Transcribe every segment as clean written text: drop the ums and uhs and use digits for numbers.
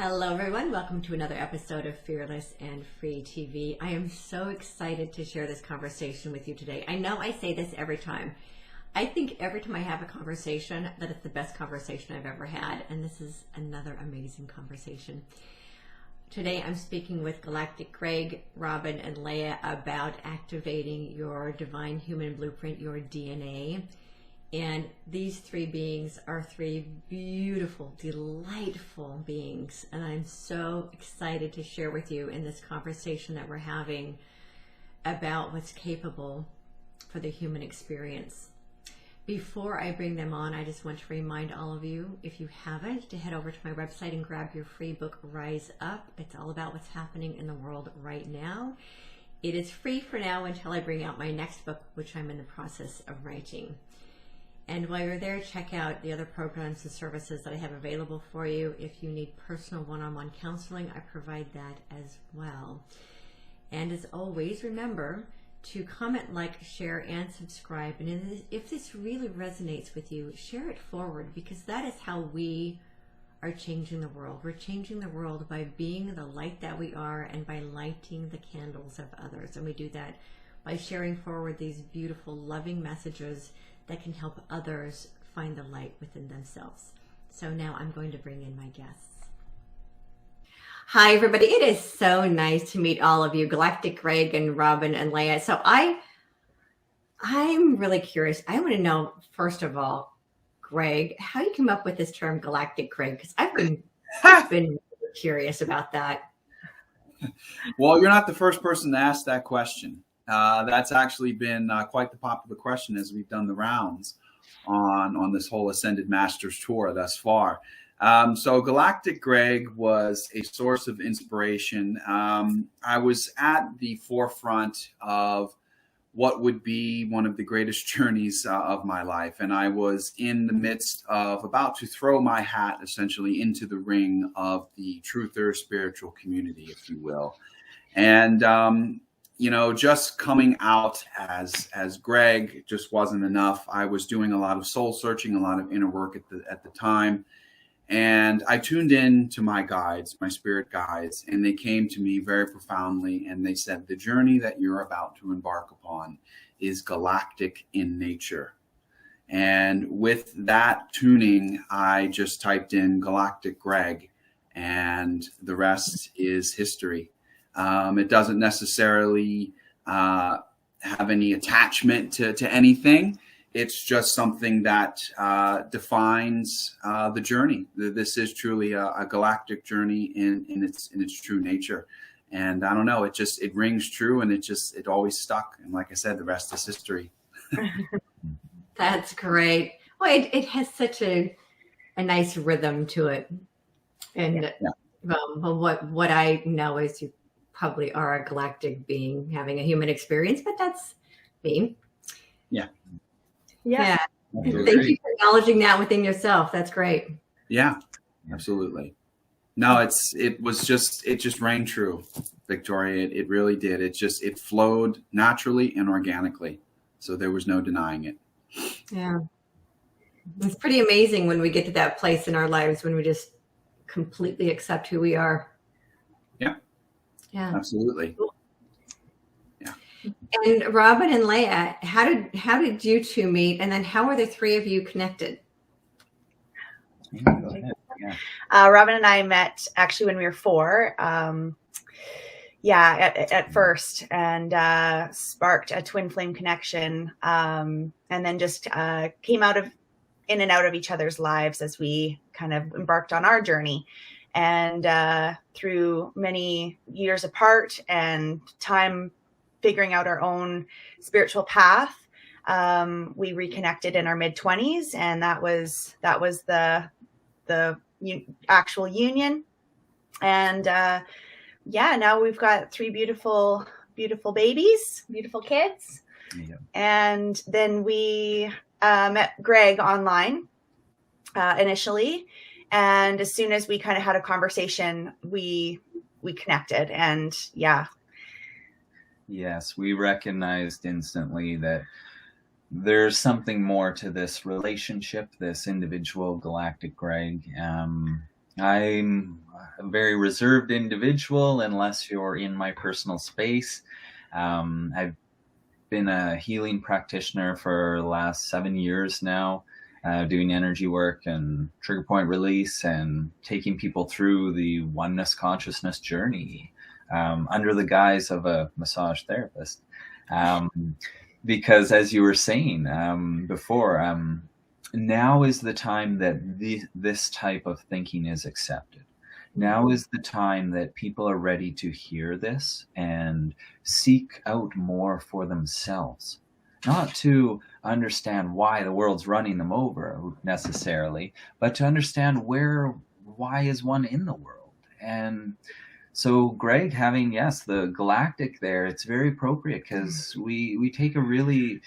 Hello everyone, welcome to another episode of Fearless and Free TV. I am so excited to share this conversation with you today. I know I say this every time. I think every time I have a conversation that it's the best conversation I've ever had, and this is another amazing conversation. Today I'm speaking with Galactic, Greg, Robin, and Leigha about activating your divine human blueprint, your DNA. And these three beings are three beautiful, delightful beings. And I'm so excited to share with you in this conversation that we're having about what's capable for the human experience. Before I bring them on, I just want to remind all of you, if you haven't, to head over to my website and grab your free book, Rise Up. It's all about what's happening in the world right now. It is free for now until I bring out my next book, which I'm in the process of writing. And while you're there, check out the other programs and services that I have available for you. If you need personal one-on-one counseling, I provide that as well. And as always, remember to comment, like, share, and subscribe. And if this really resonates with you, share it forward, because that is how we are changing the world. We're changing the world by being the light that we are and by lighting the candles of others. And we do that by sharing forward these beautiful, loving messages that can help others find the light within themselves. So now I'm going to bring in my guests. Hi, everybody. It is so nice to meet all of you, Galactic, Greg, and Robin, and Leigha. So I'm really curious. I want to know, first of all, Greg, how you came up with this term Galactic, Greg, because I've been really curious about that. Well, you're not the first person to ask that question. That's actually been quite the popular question as we've done the rounds on this whole Ascended Masters tour thus far. So Galactic Greg was a source of inspiration. I was at the forefront of what would be one of the greatest journeys of my life. And I was in the midst of about to throw my hat essentially into the ring of the truther spiritual community, if you will. And, just coming out as Greg just wasn't enough. I was doing a lot of soul searching, a lot of inner work at the time. And I tuned in to my guides, my spirit guides, and they came to me very profoundly. And they said, the journey that you're about to embark upon is galactic in nature. And with that tuning, I just typed in Galactic Greg, and the rest is history. It doesn't necessarily have any attachment to anything. It's just something that defines the journey. This is truly a galactic journey in its true nature. And I don't know, it rings true, and it always stuck. And like I said, the rest is history. That's great. Well, it has such a nice rhythm to it. And what I know is you probably are a galactic being having a human experience, but that's me. Yeah. Thank you for acknowledging that within yourself. That's great. Yeah, absolutely. No, it just rang true, Victoria. It really did. It flowed naturally and organically. So there was no denying it. Yeah. It's pretty amazing when we get to that place in our lives when we just completely accept who we are. Yeah, absolutely. Yeah. And Robin and Leigha, how did you two meet, and then how are the three of you connected? Go ahead. Yeah. Robin and I met actually when we were 4. At first, and sparked a twin flame connection, and then just came in and out of each other's lives as we kind of embarked on our journey. And through many years apart and time figuring out our own spiritual path, we reconnected in our mid-20s, and that was the actual union. And now we've got 3 beautiful babies, beautiful kids. Yeah. And then we met Greg online initially. And as soon as we kind of had a conversation, we connected, and Yes, we recognized instantly that there's something more to this relationship, this individual Galactic Greg. I'm a very reserved individual unless you're in my personal space. I've been a healing practitioner for the last 7 years now, doing energy work and trigger point release and taking people through the oneness consciousness journey under the guise of a massage therapist. Because as you were saying before, now is the time that this type of thinking is accepted. Now is the time that people are ready to hear this and seek out more for themselves. Not to understand why the world's running them over necessarily, but to understand why is one in the world. And so Greg having, yes, the Galactic there, it's very appropriate because we take a really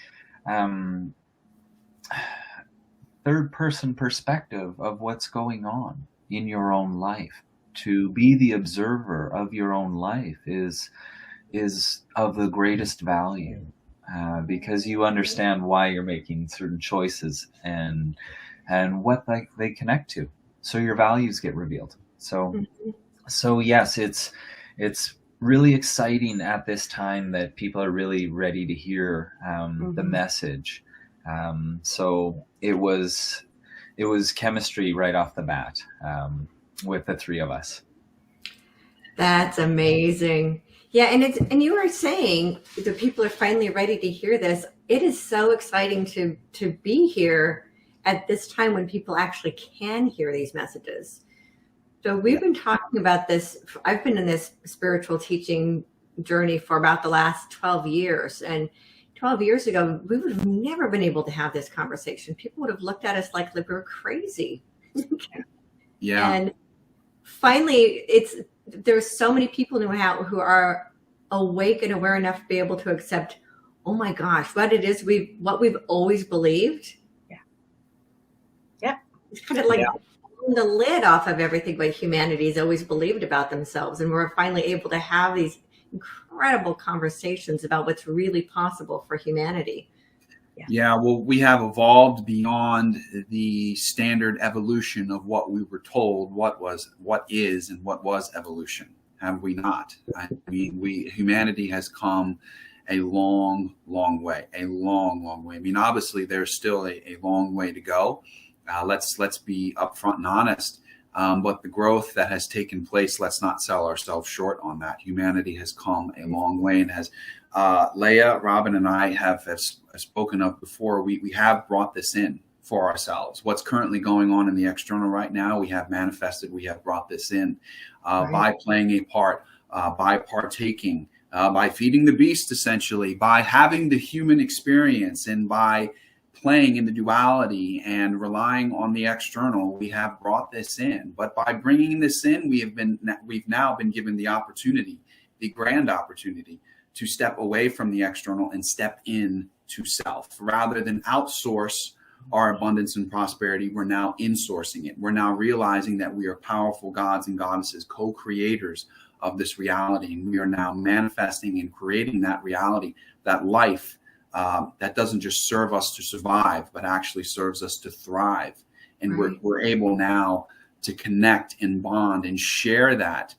third person perspective of what's going on in your own life. To be the observer of your own life is of the greatest value because you understand why you're making certain choices and what they connect to. So your values get revealed. So yes, it's really exciting at this time that people are really ready to hear the message. So it was chemistry right off the bat with the three of us. That's amazing. Yeah, and you were saying that people are finally ready to hear this. It is so exciting to be here at this time when people actually can hear these messages. So we've been talking about this. I've been in this spiritual teaching journey for about the last 12 years. And 12 years ago, we would have never been able to have this conversation. People would have looked at us like we were crazy. Yeah. And finally, there's so many people who are awake and aware enough to be able to accept, oh my gosh, what we've always believed. Yeah. Yeah. It's kind of like the lid off of everything what humanity has always believed about themselves. And we're finally able to have these incredible conversations about what's really possible for humanity. Yeah, well, we have evolved beyond the standard evolution of what we were told what is and what was evolution. Have we not? Humanity has come a long, long way, a long, long way. I mean, obviously, there's still a long way to go. Let's be upfront and honest. But the growth that has taken place, let's not sell ourselves short on that. Humanity has come a long way, and has Leigha, Robin, and I have spoken of before. We have brought this in for ourselves. What's currently going on in the external right now, we have manifested. We have brought this in by playing a part, by partaking, by feeding the beast, essentially, by having the human experience, and by playing in the duality and relying on the external. We have brought this in, but by bringing this in, we've now been given the opportunity, the grand opportunity, to step away from the external and step in to self. Rather than outsource our abundance and prosperity, we're now insourcing it. We're now realizing that we are powerful gods and goddesses, co-creators of this reality, and we are now manifesting and creating that reality, that life that doesn't just serve us to survive, but actually serves us to thrive. And we're able now to connect and bond and share that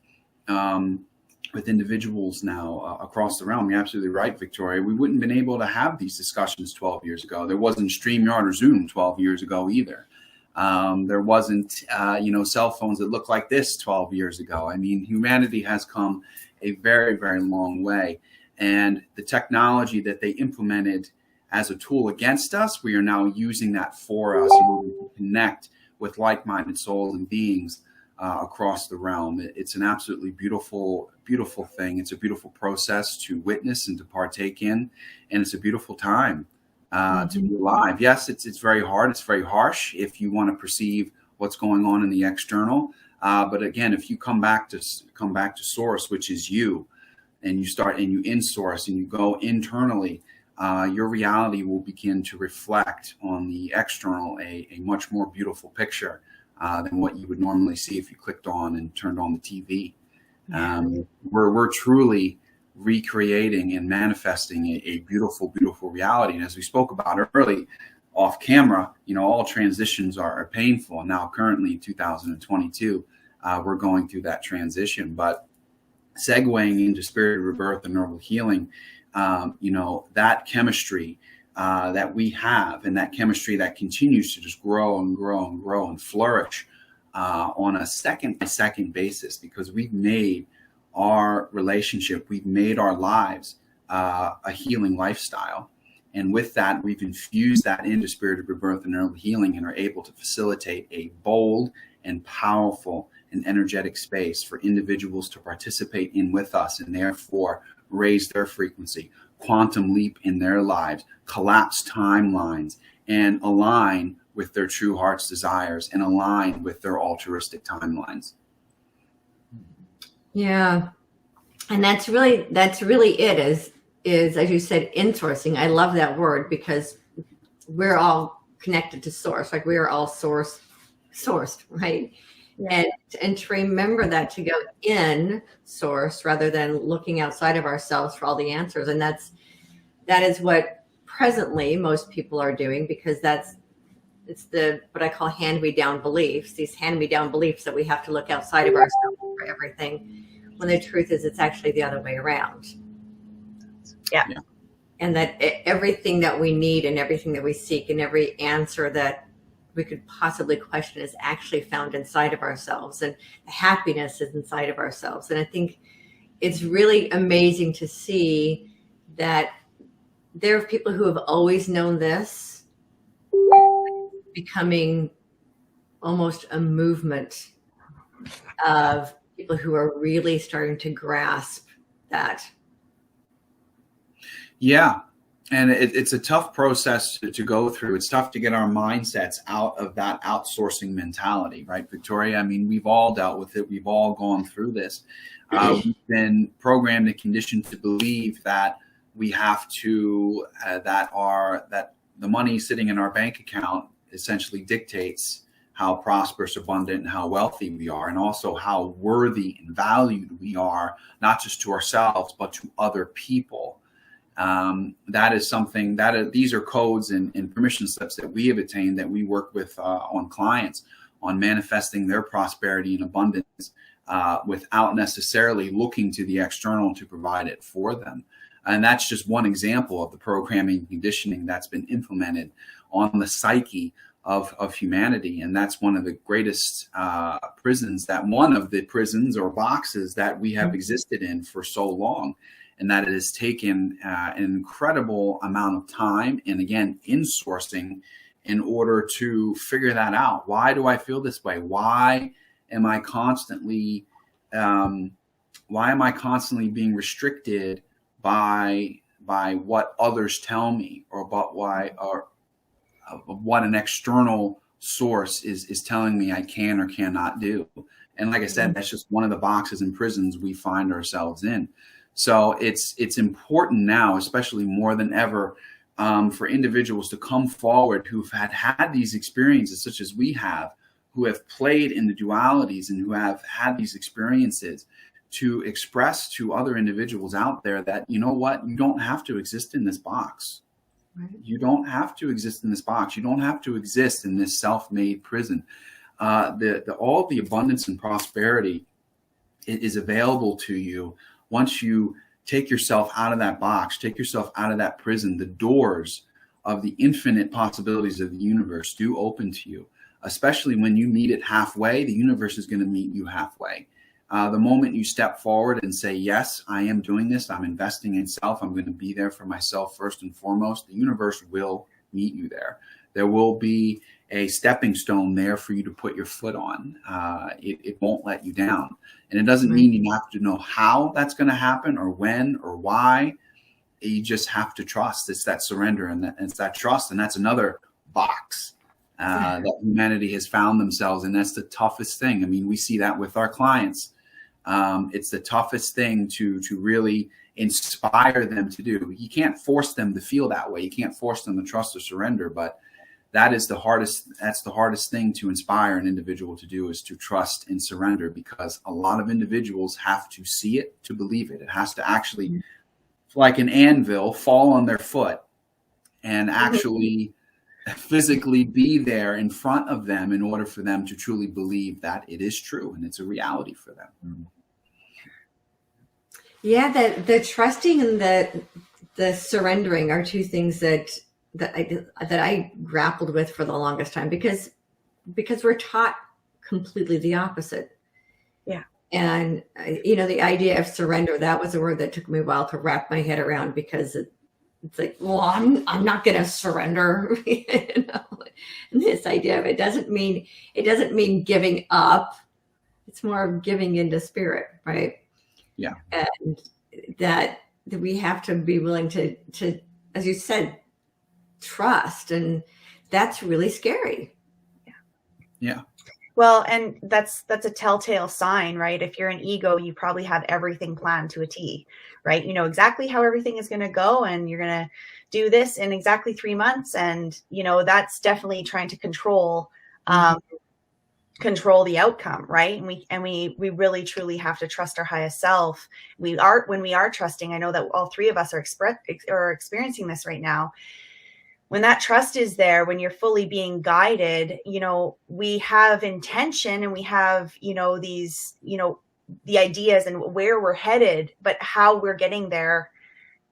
with individuals now across the realm. You're absolutely right, Victoria. We wouldn't have been able to have these discussions 12 years ago. There wasn't StreamYard or Zoom 12 years ago either. There wasn't, cell phones that look like this 12 years ago. I mean, humanity has come a very, very long way. And the technology that they implemented as a tool against us, we are now using that for us, and we can connect with like-minded souls and beings across the realm. It's an absolutely beautiful, beautiful thing. It's a beautiful process to witness and to partake in, and it's a beautiful time to be alive. Yes, it's very hard. It's very harsh if you want to perceive what's going on in the external. But again, if you come back to source, which is you, and you start and you insource and you go internally, your reality will begin to reflect on the external a much more beautiful picture than what you would normally see if you clicked on and turned on the TV. We're truly recreating and manifesting a beautiful, beautiful reality. And as we spoke about early off camera, all transitions are painful. And now currently in 2022, we're going through that transition. But segueing into spirit rebirth and neural healing, that chemistry that we have, and that chemistry that continues to just grow and grow and grow and flourish on a second by second basis, because we've made our relationship, we've made our lives a healing lifestyle. And with that, we've infused that into spirited rebirth and neural healing, and are able to facilitate a bold and powerful and energetic space for individuals to participate in with us, and therefore raise their frequency, quantum leap in their lives, collapse timelines, and align with their true heart's desires, and align with their altruistic timelines. Yeah. And that's really it, is, as you said, insourcing. I love that word, because we're all connected to source. Like, we are all sourced, right? Yeah. And to remember that, to go in source rather than looking outside of ourselves for all the answers. And that is what presently most people are doing, because it's what I call hand-me-down beliefs, these hand-me-down beliefs that we have to look outside of ourselves for everything, when the truth is it's actually the other way around. Yeah. And that everything that we need, and everything that we seek, and every answer that we could possibly question is actually found inside of ourselves, and the happiness is inside of ourselves. And I think it's really amazing to see that there are people who have always known this becoming almost a movement of people who are really starting to grasp that. Yeah. And it's a tough process to go through. It's tough to get our mindsets out of that outsourcing mentality, right, Victoria? I mean, we've all dealt with it. We've all gone through this. We've been programmed and conditioned to believe that we have to, that the money sitting in our bank account essentially dictates how prosperous, abundant, and how wealthy we are, and also how worthy and valued we are, not just to ourselves, but to other people. That is something these are codes and permission slips that we have attained, that we work with on clients on manifesting their prosperity and abundance without necessarily looking to the external to provide it for them. And that's just one example of the programming and conditioning that's been implemented on the psyche of humanity. And that's one of the greatest prisons or boxes that we have existed in for so long. And that it has taken an incredible amount of time, and again, insourcing, in order to figure that out. Why do I feel this way? Why am I constantly being restricted by what others tell me, or about what an external source is telling me I can or cannot do? And like I said, that's just one of the boxes and prisons we find ourselves in. So it's important now, especially more than ever, for individuals to come forward who've had these experiences, such as we have, who have played in the dualities and who have had these experiences, to express to other individuals out there that, you know what, you don't have to exist in this box. Right. You don't have to exist in this box. You don't have to exist in this self-made prison. All the abundance and prosperity is available to you. Once you take yourself out of that box, take yourself out of that prison, the doors of the infinite possibilities of the universe do open to you. Especially when you meet it halfway, the universe is going to meet you halfway. The moment you step forward and say, yes, I am doing this, I'm investing in self, I'm going to be there for myself first and foremost, the universe will meet you there. There will be a stepping stone there for you to put your foot on. It won't let you down. And it doesn't mean you have to know how that's going to happen, or when, or why. You just have to trust. It's that surrender, and it's that trust. And that's another box that humanity has found themselves in. That's the toughest thing. I mean, we see that with our clients. It's the toughest thing to really inspire them to do. You can't force them to feel that way. You can't force them to trust or surrender, but that's the hardest thing to inspire an individual to do, is to trust and surrender, because a lot of individuals have to see it to believe it. It has to actually, like an anvil, fall on their foot and actually physically be there in front of them in order for them to truly believe that it is true and it's a reality for them. Yeah, the trusting and the surrendering are two things that I grappled with for the longest time, because we're taught completely the opposite. Yeah. And the idea of surrender, that was a word that took me a while to wrap my head around, because it's like, well, I'm not going to surrender. And this idea of it doesn't mean giving up. It's more of giving into spirit, right? Yeah. And that we have to be willing to, as you said, trust. And that's really scary. Yeah. Well, and that's a telltale sign, right? If you're an ego, you probably have everything planned to a T, right? You know exactly how everything is going to go, and you're going to do this in exactly 3 months. And, that's definitely trying to control the outcome, right? And we really truly have to trust our highest self. When we are trusting, I know that all three of us are experiencing this right now. When that trust is there, when you're fully being guided, we have intention, and we have, these, the ideas and where we're headed, but how we're getting there,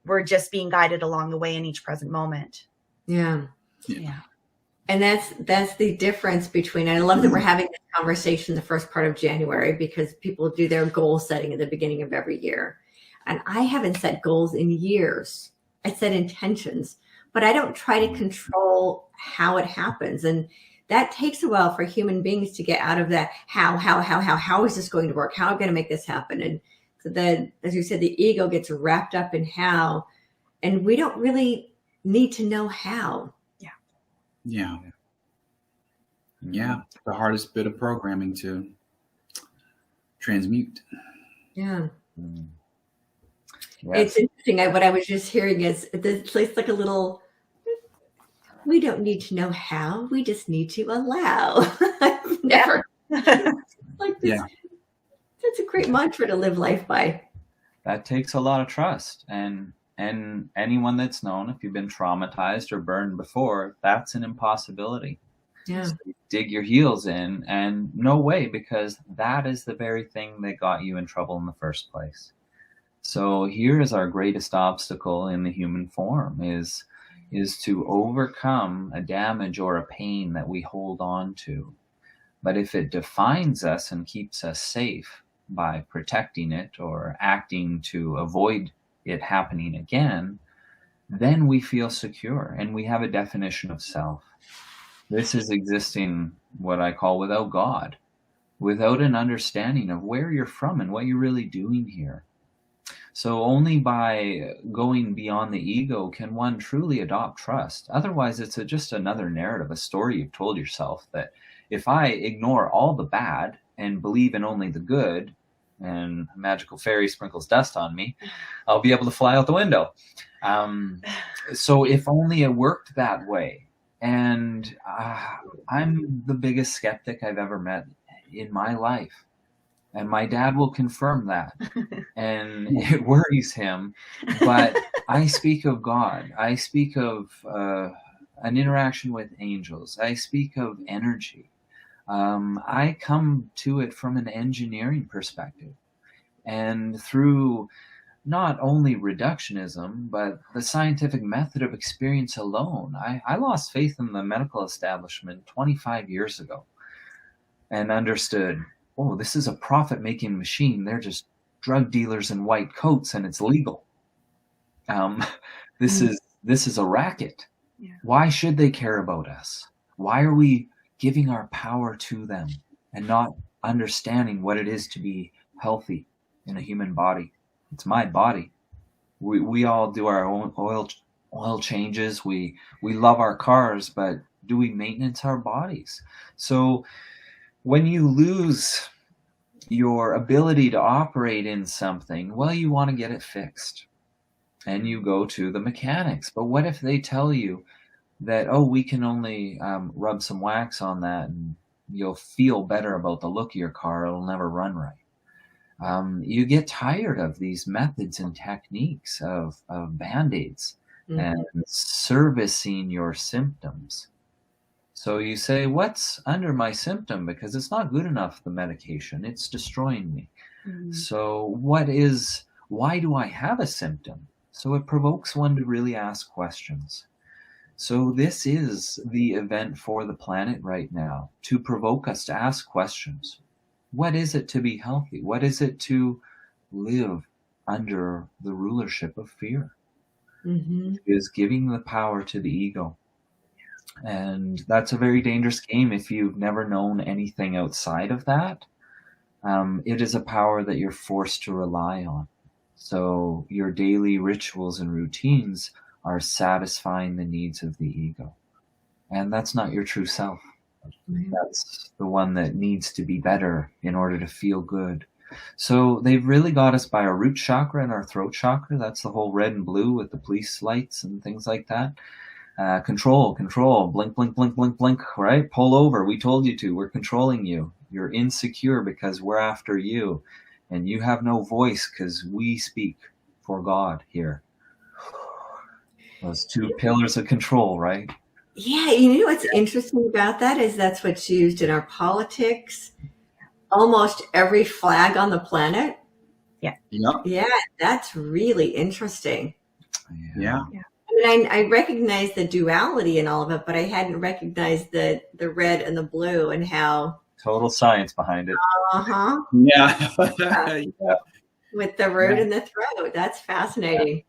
we're just being guided along the way in each present moment. Yeah. And that's the difference between, and I love that we're having this conversation the first part of January, because people do their goal setting at the beginning of every year. And I haven't set goals in years. I set intentions, but I don't try to control how it happens. And that takes a while for human beings to get out of that. How is this going to work? How am I going to make this happen? And so then, as you said, the ego gets wrapped up in how, and we don't really need to know how. Yeah. The hardest bit of programming to transmute. Yeah. Yes. It's interesting. What I was just hearing is it's like a little, we don't need to know how, we just need to allow. I've never like this. Yeah. That's a great mantra to live life by. That takes a lot of trust. And anyone that's known, if you've been traumatized or burned before, that's an impossibility. Yeah. So you dig your heels in, and no way, because that is the very thing that got you in trouble in the first place. So here is our greatest obstacle in the human form is to overcome a damage or a pain that we hold on to. But if it defines us and keeps us safe by protecting it or acting to avoid it happening again, then we feel secure and we have a definition of self. This is existing what I call without God, without an understanding of where you're from and what you're really doing here. So only by going beyond the ego can one truly adopt trust. Otherwise, it's just another narrative, a story you've told yourself, that if I ignore all the bad and believe in only the good, and a magical fairy sprinkles dust on me, I'll be able to fly out the window. So if only it worked that way. And I'm the biggest skeptic I've ever met in my life. And my dad will confirm that. And it worries him. But I speak of God. I speak of an interaction with angels. I speak of energy. I come to it from an engineering perspective, and through not only reductionism, but the scientific method of experience alone. I lost faith in the medical establishment 25 years ago and understood, oh, this is a profit-making machine. They're just drug dealers in white coats, and it's legal. This is a racket. Yeah. Why should they care about us? Why are we giving our power to them and not understanding what it is to be healthy in a human body? It's my body. We all do our own oil changes. We love our cars, but do we maintenance our bodies? So when you lose your ability to operate in something, well, you want to get it fixed. And you go to the mechanics. But what if they tell you that, oh, we can only rub some wax on that and you'll feel better about the look of your car. It'll never run right. You get tired of these methods and techniques of Band-Aids and servicing your symptoms. So you say, what's under my symptom? Because it's not good enough, the medication. It's destroying me. So why do I have a symptom? So it provokes one to really ask questions. So this is the event for the planet right now, to provoke us to ask questions. What is it to be healthy? What is it to live under the rulership of fear? It is giving the power to the ego. And that's a very dangerous game if you've never known anything outside of that. It is a power that you're forced to rely on. So your daily rituals and routines are satisfying the needs of the ego. And that's not your true self. That's the one that needs to be better in order to feel good. So they've really got us by our root chakra and our throat chakra. That's the whole red and blue with the police lights and things like that. Control, blink, blink, blink, blink, blink, right? Pull over. We told you to. We're controlling you. You're insecure because we're after you. And you have no voice because we speak for God here. Those two pillars of control, right? Yeah, you know what's interesting about that is that's what's used in our politics. Almost every flag on the planet. Yeah. Yeah, that's really interesting. Yeah. I mean, I recognize the duality in all of it, but I hadn't recognized the red and the blue and how total science behind it. Yeah. With the root and the throat. That's fascinating.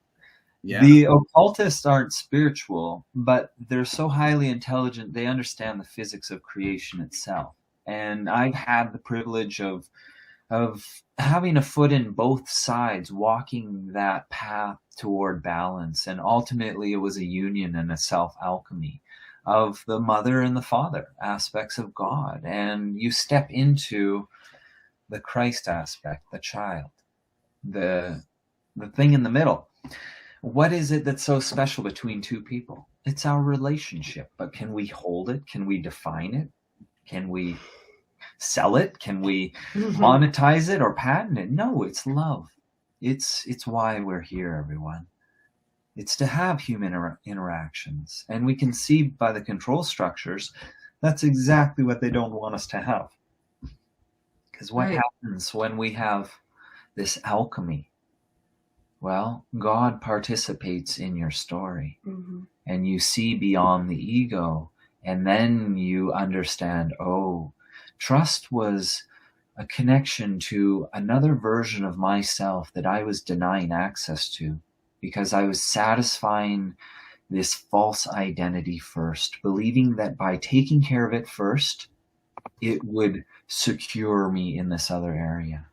Yeah. The occultists aren't spiritual, but they're so highly intelligent, they understand the physics of creation itself. And I've had the privilege of having a foot in both sides, walking that path toward balance. And ultimately, it was a union and a self-alchemy of the mother and the father aspects of God. And you step into the Christ aspect, the child, the thing in the middle. What is it that's so special between two people? It's our relationship. But can we hold it? Can we define it? Can we sell it? Can we monetize it or patent it? No, it's love. It's why we're here, everyone. It's to have human interactions. And we can see by the control structures, that's exactly what they don't want us to have. Because what happens when we have this alchemy? Well, God participates in your story. And you see beyond the ego. And then you understand, trust was a connection to another version of myself that I was denying access to because I was satisfying this false identity first, believing that by taking care of it first, it would secure me in this other area.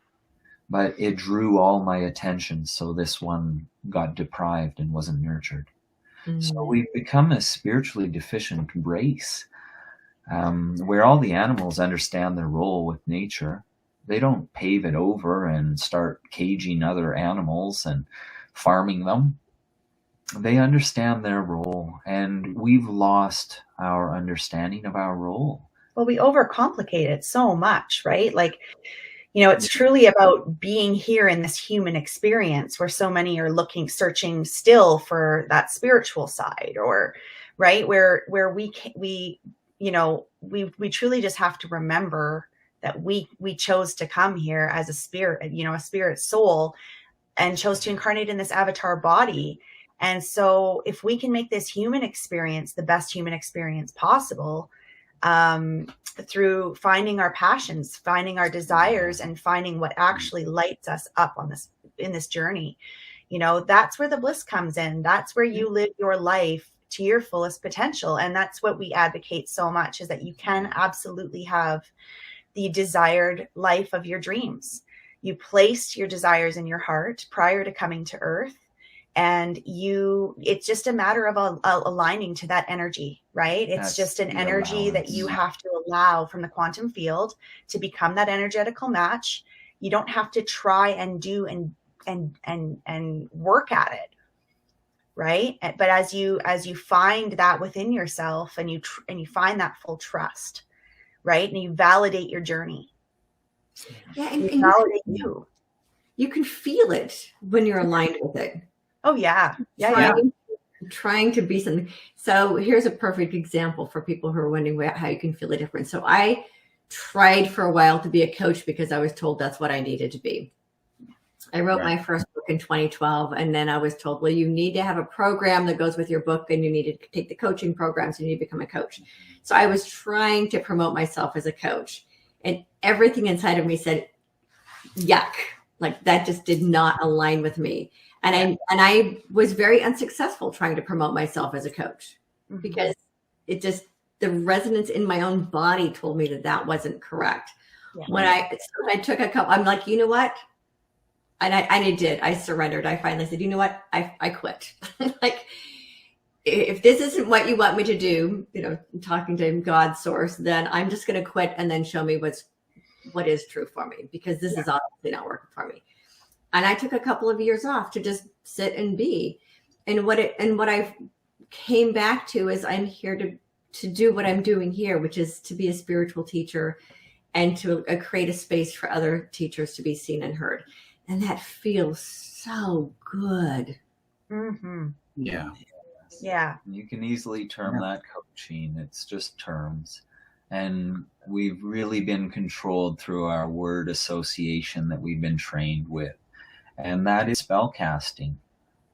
But it drew all my attention, so this one got deprived and wasn't nurtured. So we've become a spiritually deficient race. Where all the animals understand their role with nature. They don't pave it over and start caging other animals and farming them. They understand their role, and we've lost our understanding of our role. Well, we overcomplicate it so much, right? Like, it's truly about being here in this human experience where so many are searching still for that spiritual side, or right where we truly just have to remember that we chose to come here as a spirit, a spirit soul, and chose to incarnate in this avatar body. And so if we can make this human experience the best human experience possible, through finding our passions, finding our desires, and finding what actually lights us up in this journey, that's where the bliss comes in. That's where you live your life to your fullest potential. And that's what we advocate so much, is that you can absolutely have the desired life of your dreams. You placed your desires in your heart prior to coming to Earth. And it's just a matter of aligning to that energy, right? It's just an energy that you have to allow from the quantum field to become that energetical match. You don't have to try and do and work at it, right? But as you find that within yourself, and you find that full trust, right? And you validate your journey. Yeah, and you validate you. You can feel it when you're aligned with it. Oh yeah. Yeah. trying to be something. So here's a perfect example for people who are wondering how you can feel a difference. So I tried for a while to be a coach because I was told that's what I needed to be. I wrote my first book in 2012, and then I was told, well, you need to have a program that goes with your book, and you need to take the coaching programs, and you need to become a coach. So I was trying to promote myself as a coach, and everything inside of me said, yuck, like that just did not align with me. And I was very unsuccessful trying to promote myself as a coach because it just, the resonance in my own body told me that that wasn't correct. Yeah. When I took a couple, I'm like, you know what? And I did. I surrendered. I finally said, you know what? I quit. Like, if this isn't what you want me to do, you know, talking to God source, then I'm just going to quit and then show me what is true for me, because this is obviously not working for me. And I took a couple of years off to just sit and be. And what I came back to is I'm here to do what I'm doing here, which is to be a spiritual teacher and to create a space for other teachers to be seen and heard. And that feels so good. Mm-hmm. Yeah. Yeah. You can easily term that coaching. It's just terms. And we've really been controlled through our word association that we've been trained with. And that is spell casting.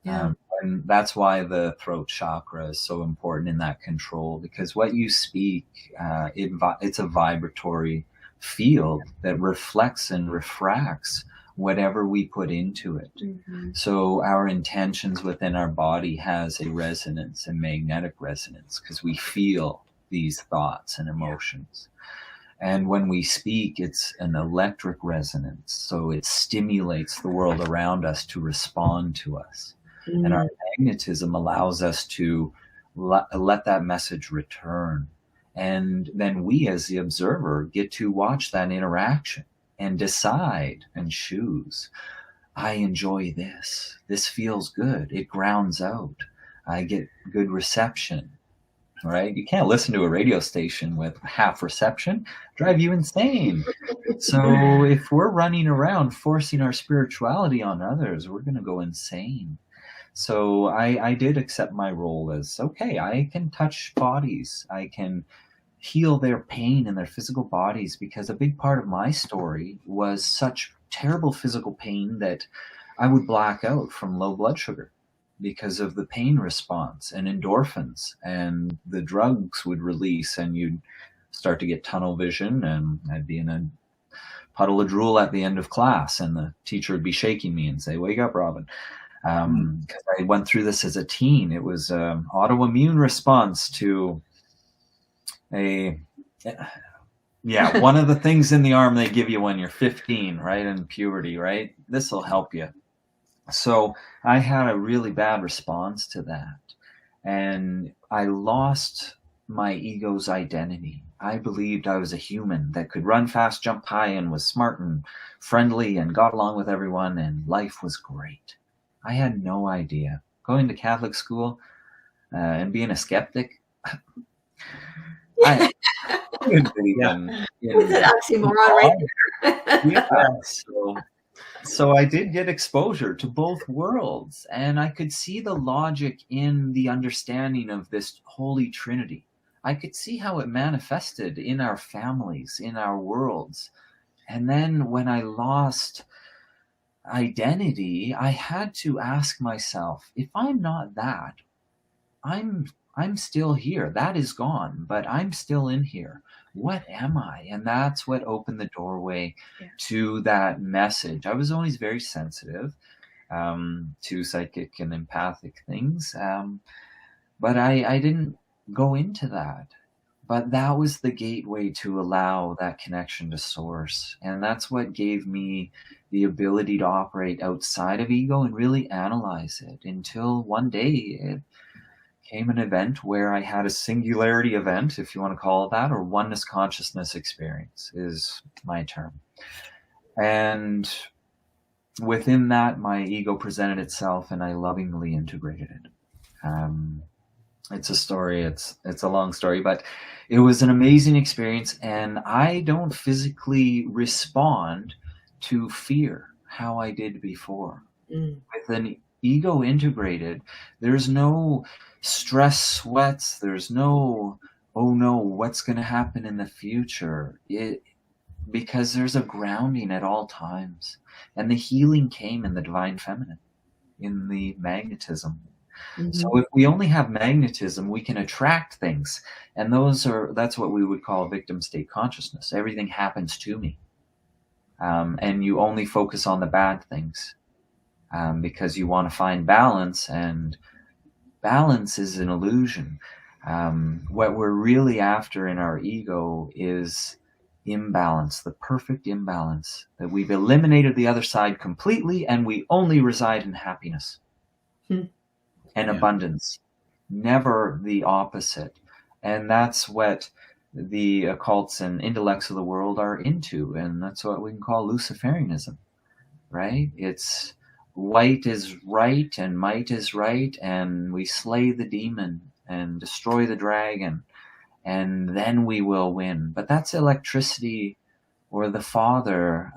Yeah. And that's why the throat chakra is so important in that control, because what you speak, it's a vibratory field that reflects and refracts whatever we put into it. Mm-hmm. So our intentions within our body has a resonance, a magnetic resonance, because we feel these thoughts and emotions. And when we speak, it's an electric resonance. So it stimulates the world around us to respond to us. Mm-hmm. And our magnetism allows us to let that message return. And then we, as the observer, get to watch that interaction and decide and choose. I enjoy this. This feels good. It grounds out. I get good reception. Right? You can't listen to a radio station with half reception. Drive you insane. So if we're running around forcing our spirituality on others, we're going to go insane. So I did accept my role as, okay, I can touch bodies. I can heal their pain in their physical bodies, because a big part of my story was such terrible physical pain that I would black out from low blood sugar because of the pain response and endorphins, and the drugs would release and you'd start to get tunnel vision, and I'd be in a puddle of drool at the end of class and the teacher would be shaking me and say, wake up, Robin. Because I went through this as a teen. It was an autoimmune response to one of the things in the arm they give you when you're 15, right? In puberty, right? This will help you. So I had a really bad response to that. And I lost my ego's identity. I believed I was a human that could run fast, jump high, and was smart and friendly and got along with everyone, and life was great. I had no idea. Going to Catholic school and being a skeptic, I couldn't even. It's an oxymoron right there. So I did get exposure to both worlds, and I could see the logic in the understanding of this Holy Trinity. I could see how it manifested in our families, in our worlds. And then when I lost identity, I had to ask myself, if I'm not that, I'm still here. That is gone, but I'm still in here. What am I? And that's what opened the doorway to that message. I was always very sensitive to psychic and empathic things, but I didn't go into that. But that was the gateway to allow that connection to source. And that's what gave me the ability to operate outside of ego and really analyze it, until one day it came an event where I had a singularity event, if you want to call it that, or oneness consciousness experience is my term. And within that, my ego presented itself and I lovingly integrated it. It's a story. It's a long story, but it was an amazing experience. And I don't physically respond to fear how I did before. With an ego integrated, there's no stress sweats, there's no, oh no, what's going to happen in the future, because there's a grounding at all times. And the healing came in the divine feminine, in the magnetism. Mm-hmm. So if we only have magnetism, we can attract things. And that's what we would call victim state consciousness. Everything happens to me. And you only focus on the bad things because you want to find balance, and balance is an illusion. What we're really after in our ego is imbalance, the perfect imbalance, that we've eliminated the other side completely and we only reside in happiness and abundance, never the opposite. And that's what the occults and intellects of the world are into, and that's what we can call Luciferianism, right? It's white is right and might is right, and we slay the demon and destroy the dragon, and then we will win. But that's electricity, or the father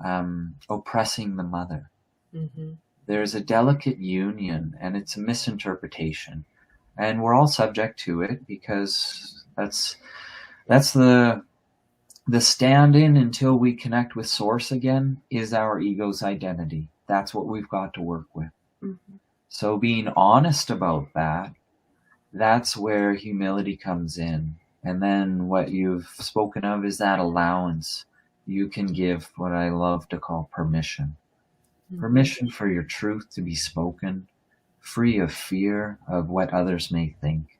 oppressing the mother. Mm-hmm. There's a delicate union, and it's a misinterpretation, and we're all subject to it, because that's the stand-in until we connect with source again, is our ego's identity. That's what we've got to work with. Mm-hmm. So being honest about that, that's where humility comes in. And then what you've spoken of is that allowance. You can give what I love to call permission. Mm-hmm. Permission for your truth to be spoken, free of fear of what others may think.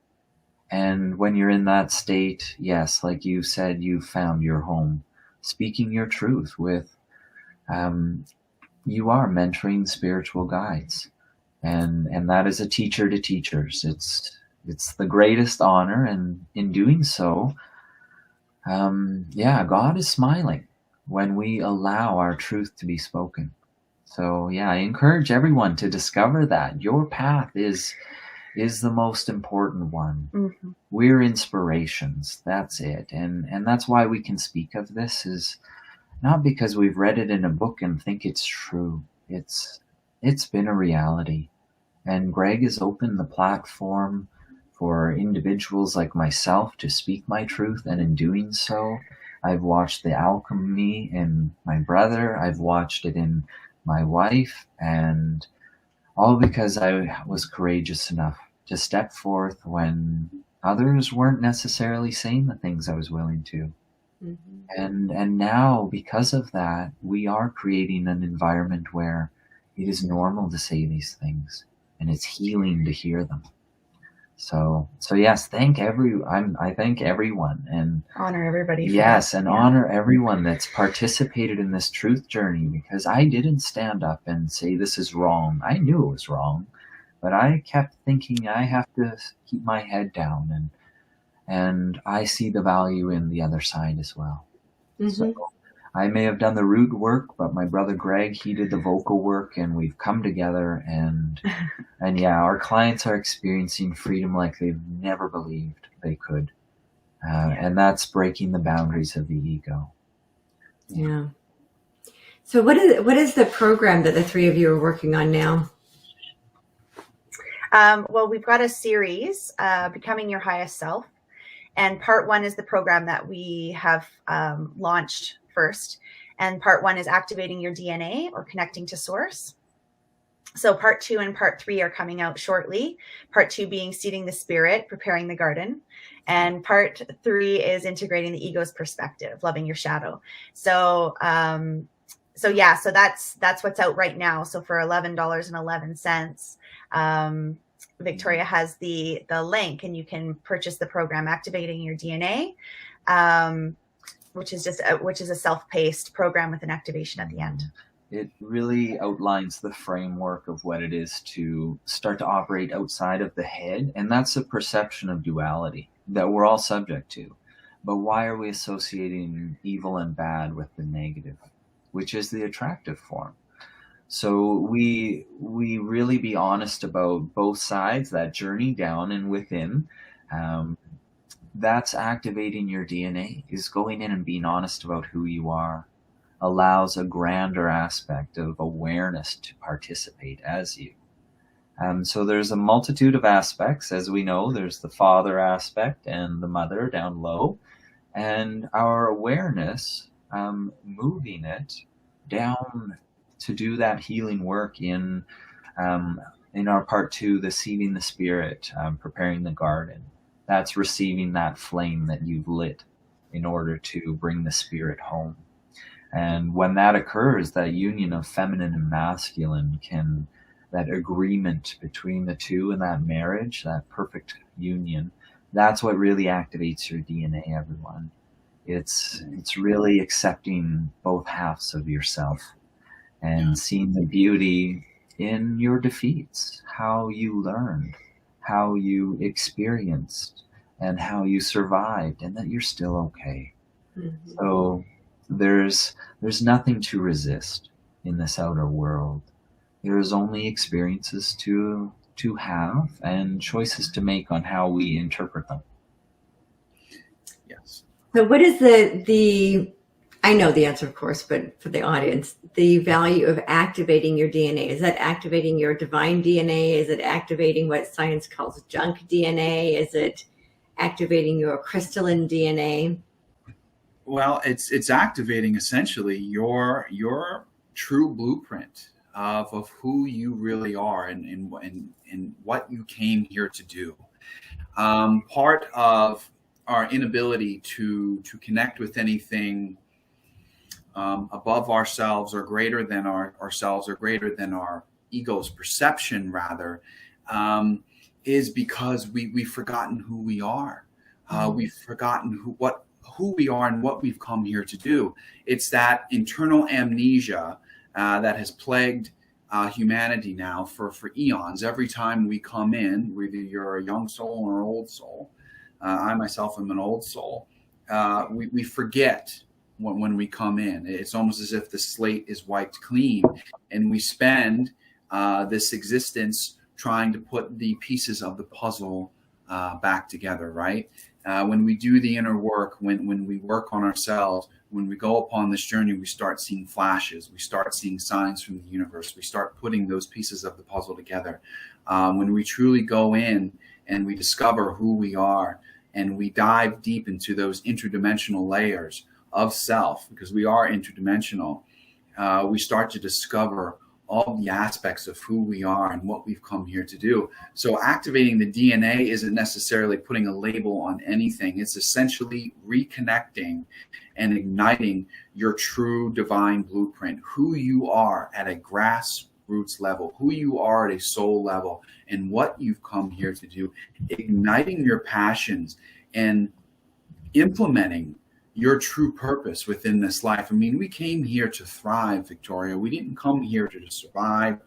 And when you're in that state, yes, like you said, you found your home, speaking your truth with, you are mentoring spiritual guides. And that is a teacher to teachers. It's the greatest honor. And in doing so, God is smiling when we allow our truth to be spoken. So I encourage everyone to discover that your path is the most important one. Mm-hmm. We're inspirations. That's it. And that's why we can speak of this, is not because we've read it in a book and think it's true. It's been a reality. And Greg has opened the platform for individuals like myself to speak my truth. And in doing so, I've watched the alchemy in my brother. I've watched it in my wife, and all because I was courageous enough to step forth when others weren't necessarily saying the things I was willing to. Mm-hmm. And now, because of that, we are creating an environment where it is normal to say these things, and it's healing to hear them. So yes, I thank everyone, and honor everybody. Yes, and honor everyone that's participated in this truth journey, because I didn't stand up and say this is wrong. I knew it was wrong, but I kept thinking I have to keep my head down, and I see the value in the other side as well. Mm-hmm. So I may have done the root work, but my brother Greg, he did the vocal work, and we've come together, and our clients are experiencing freedom like they've never believed they could. And that's breaking the boundaries of the ego. Yeah. So what is the program that the three of you are working on now? Well, we've got a series, Becoming Your Highest Self. And part 1 is the program that we have launched first. And part 1 is Activating Your DNA, or Connecting to Source. So part 2 and part 3 are coming out shortly. Part 2 being Seeding the Spirit, Preparing the Garden. And part 3 is Integrating the Ego's Perspective, Loving Your Shadow. So that's what's out right now. So for $11.11, Victoria has the link, and you can purchase the program Activating Your DNA, which is a self-paced program with an activation at the end. It really outlines the framework of what it is to start to operate outside of the head, and that's a perception of duality that we're all subject to. But why are we associating evil and bad with the negative, which is the attractive form? So we really be honest about both sides, that journey down and within. That's activating your DNA, is going in and being honest about who you are. Allows a grander aspect of awareness to participate as you. So there's a multitude of aspects. As we know, there's the father aspect and the mother down low, and our awareness, moving it down to do that healing work in our part 2, the seeding the spirit, preparing the garden. That's receiving that flame that you've lit in order to bring the spirit home. And when that occurs, that union of feminine and masculine that agreement between the two and that marriage, that perfect union, that's what really activates your DNA, everyone. It's really accepting both halves of yourself and seeing the beauty in your defeats, how you learned, how you experienced, and how you survived, and that you're still okay. Mm-hmm. So there's nothing to resist in this outer world. There's only experiences to have and choices to make on how we interpret them. Yes. So what is the I know the answer, of course, but for the audience, the value of activating your DNA? Is that activating your divine DNA? Is it activating what science calls junk DNA? Is it activating your crystalline DNA? Well, it's activating essentially your true blueprint of who you really are and what you came here to do. Part of our inability to connect with anything above ourselves or greater than ourselves or greater than our ego's perception, rather, is because we've forgotten who we are. We've forgotten who we are and what we've come here to do. It's that internal amnesia that has plagued humanity now for eons. Every time we come in, whether you're a young soul or an old soul, I myself am an old soul, we forget when we come in. It's almost as if the slate is wiped clean, and we spend this existence trying to put the pieces of the puzzle back together, right? When we do the inner work, when we work on ourselves, when we go upon this journey, we start seeing flashes, we start seeing signs from the universe, we start putting those pieces of the puzzle together. When we truly go in and we discover who we are and we dive deep into those interdimensional layers of self, because we are interdimensional, we start to discover all the aspects of who we are and what we've come here to do. So activating the DNA isn't necessarily putting a label on anything. It's essentially reconnecting and igniting your true divine blueprint, who you are at a grassroots level, who you are at a soul level, and what you've come here to do, igniting your passions and implementing your true purpose within this life. I mean, we came here to thrive, Victoria. We didn't come here to survive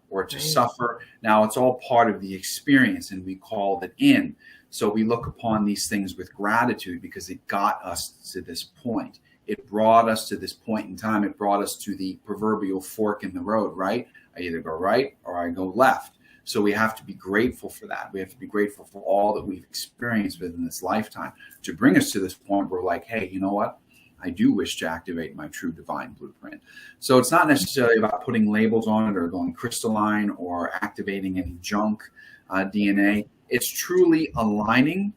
or to suffer. Now, it's all part of the experience, and we called it in. So we look upon these things with gratitude because it got us to this point. It brought us to this point in time. It brought us to the proverbial fork in the road, right? I either go right or I go left. So we have to be grateful for that. We have to be grateful for all that we've experienced within this lifetime to bring us to this point where we're like, hey, you know what? I do wish to activate my true divine blueprint. So it's not necessarily about putting labels on it or going crystalline or activating any junk DNA. It's truly aligning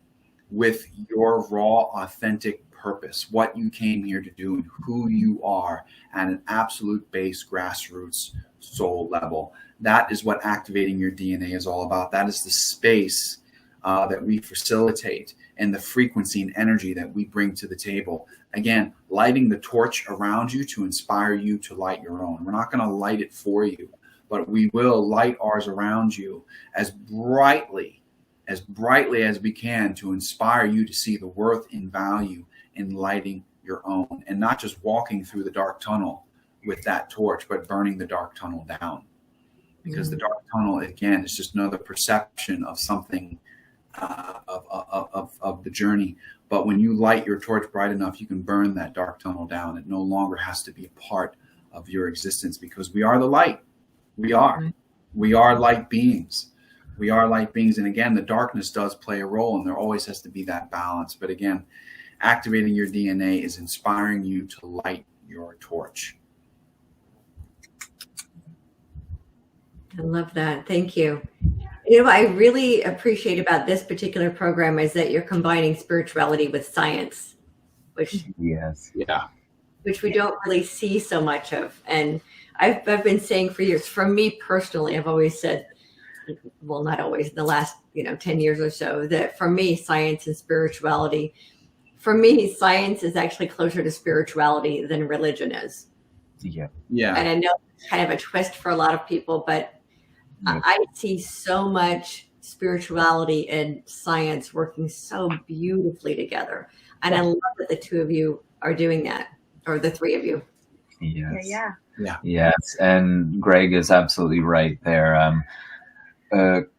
with your raw, authentic purpose, what you came here to do and who you are at an absolute base, grassroots, soul level. That is what activating your DNA is all about. That is the space that we facilitate and the frequency and energy that we bring to the table. Again, lighting the torch around you to inspire you to light your own. We're not going to light it for you, but we will light ours around you as brightly as we can to inspire you to see the worth and value in lighting your own, and not just walking through the dark tunnel with that torch, but burning the dark tunnel down. Because the dark tunnel, again, is just another perception of something of the journey. But when you light your torch bright enough, you can burn that dark tunnel down. It no longer has to be a part of your existence, because we are the light. We are light beings. We are light beings. And again, the darkness does play a role, and there always has to be that balance. But again, activating your DNA is inspiring you to light your torch. I love that. Thank you. what I really appreciate about this particular program is that you're combining spirituality with science, which Yes. Yeah. we don't really see so much of. And I've been saying for years, for me personally, I've always said, well, not always, in the last 10 years or so, that for me, science and spirituality, for me, science is actually closer to spirituality than religion is. Yeah. Yeah. And I know it's kind of a twist for a lot of people, but I see so much spirituality and science working so beautifully together. And I love that the two of you are doing that, or the three of you. Yes. Yeah. Yes. And Greg is absolutely right there.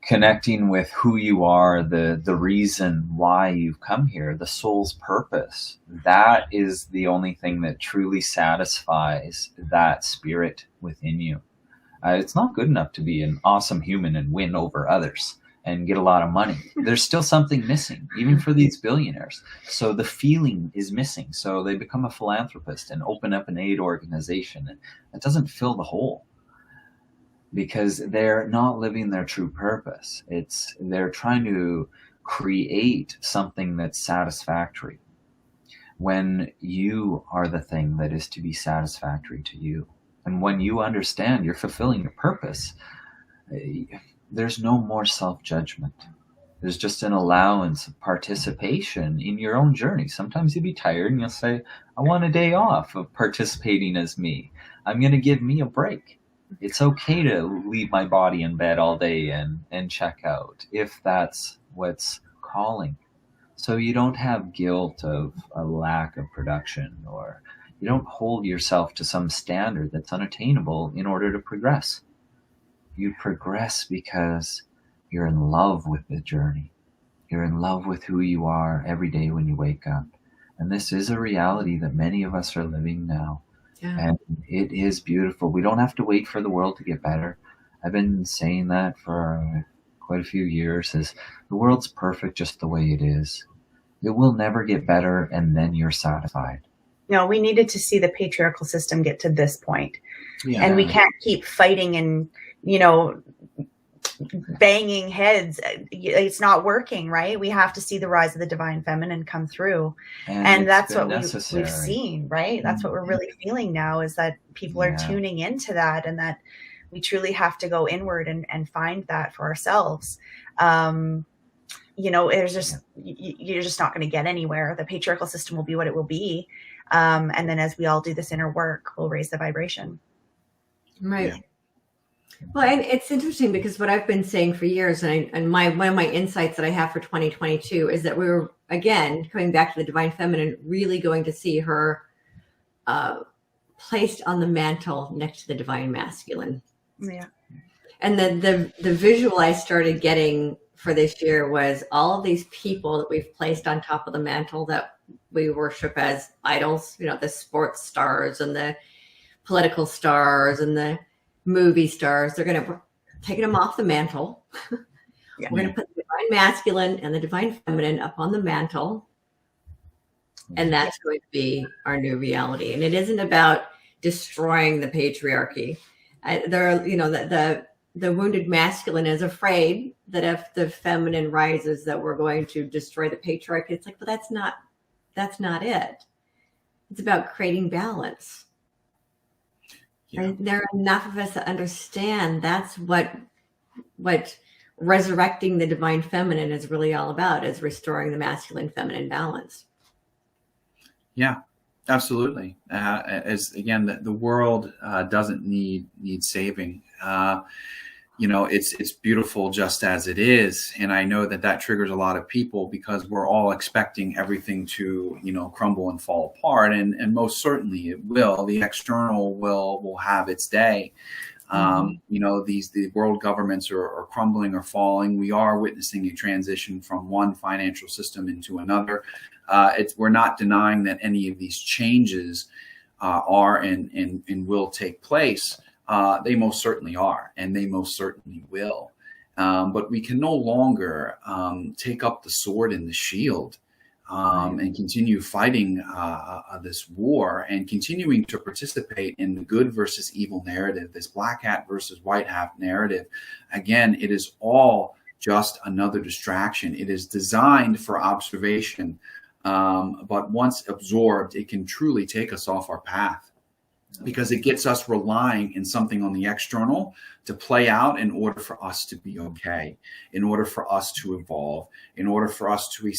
Connecting with who you are, the reason why you've come here, the soul's purpose, that is the only thing that truly satisfies that spirit within you. It's not good enough to be an awesome human and win over others and get a lot of money. There's still something missing, even for these billionaires. So the feeling is missing. So they become a philanthropist and open up an aid organization. And it doesn't fill the hole because they're not living their true purpose. They're trying to create something that's satisfactory when you are the thing that is to be satisfactory to you. And when you understand you're fulfilling your purpose, there's no more self-judgment. There's just an allowance of participation in your own journey. Sometimes you'll be tired and you'll say, I want a day off of participating as me. I'm going to give me a break. It's okay to leave my body in bed all day and check out if that's what's calling. So you don't have guilt of a lack of production, or you don't hold yourself to some standard that's unattainable in order to progress. You progress because you're in love with the journey. You're in love with who you are every day when you wake up. And this is a reality that many of us are living now. Yeah. And it is beautiful. We don't have to wait for the world to get better. I've been saying that for quite a few years, is the world's perfect just the way it is. It will never get better and then you're satisfied. No, we needed to see the patriarchal system get to this point. Yeah. And we can't keep fighting and, banging heads. It's not working, right? We have to see the rise of the divine feminine come through. And that's what we've seen, right? That's what we're really feeling now, is that people are tuning into that, and that we truly have to go inward and find that for ourselves. There's just, you're just not going to get anywhere. The patriarchal system will be what it will be. And then as we all do this inner work, we'll raise the vibration. Right. Yeah. Well, and it's interesting because what I've been saying for years, and one of my insights that I have for 2022 is that we were, again, coming back to the divine feminine, really going to see her placed on the mantle next to the divine masculine. Yeah. And the visual I started getting for this year was all of these people that we've placed on top of the mantle that we worship as idols, the sports stars and the political stars and the movie stars. They're going to take them off the mantle. Yeah. We're going to put the divine masculine and the divine feminine up on the mantle. And that's going to be our new reality. And it isn't about destroying the patriarchy. The wounded masculine is afraid that if the feminine rises, that we're going to destroy the patriarchy. It's like, but that's not it. It's about creating balance. Yeah. And there are enough of us that understand that's what resurrecting the divine feminine is really all about, is restoring the masculine feminine balance. Yeah, absolutely. As again, the world doesn't need saving. It's beautiful just as it is. And I know that triggers a lot of people because we're all expecting everything to, crumble and fall apart. And most certainly it will. The external will have its day. The world governments are crumbling or falling. We are witnessing a transition from one financial system into another. We're not denying that any of these changes are and will take place. They most certainly are, and they most certainly will. But we can no longer take up the sword and the shield and continue fighting this war and continuing to participate in the good versus evil narrative, this black hat versus white hat narrative. Again, it is all just another distraction. It is designed for observation, but once absorbed, it can truly take us off our path, because it gets us relying in something on the external to play out in order for us to be okay, in order for us to evolve, in order for us to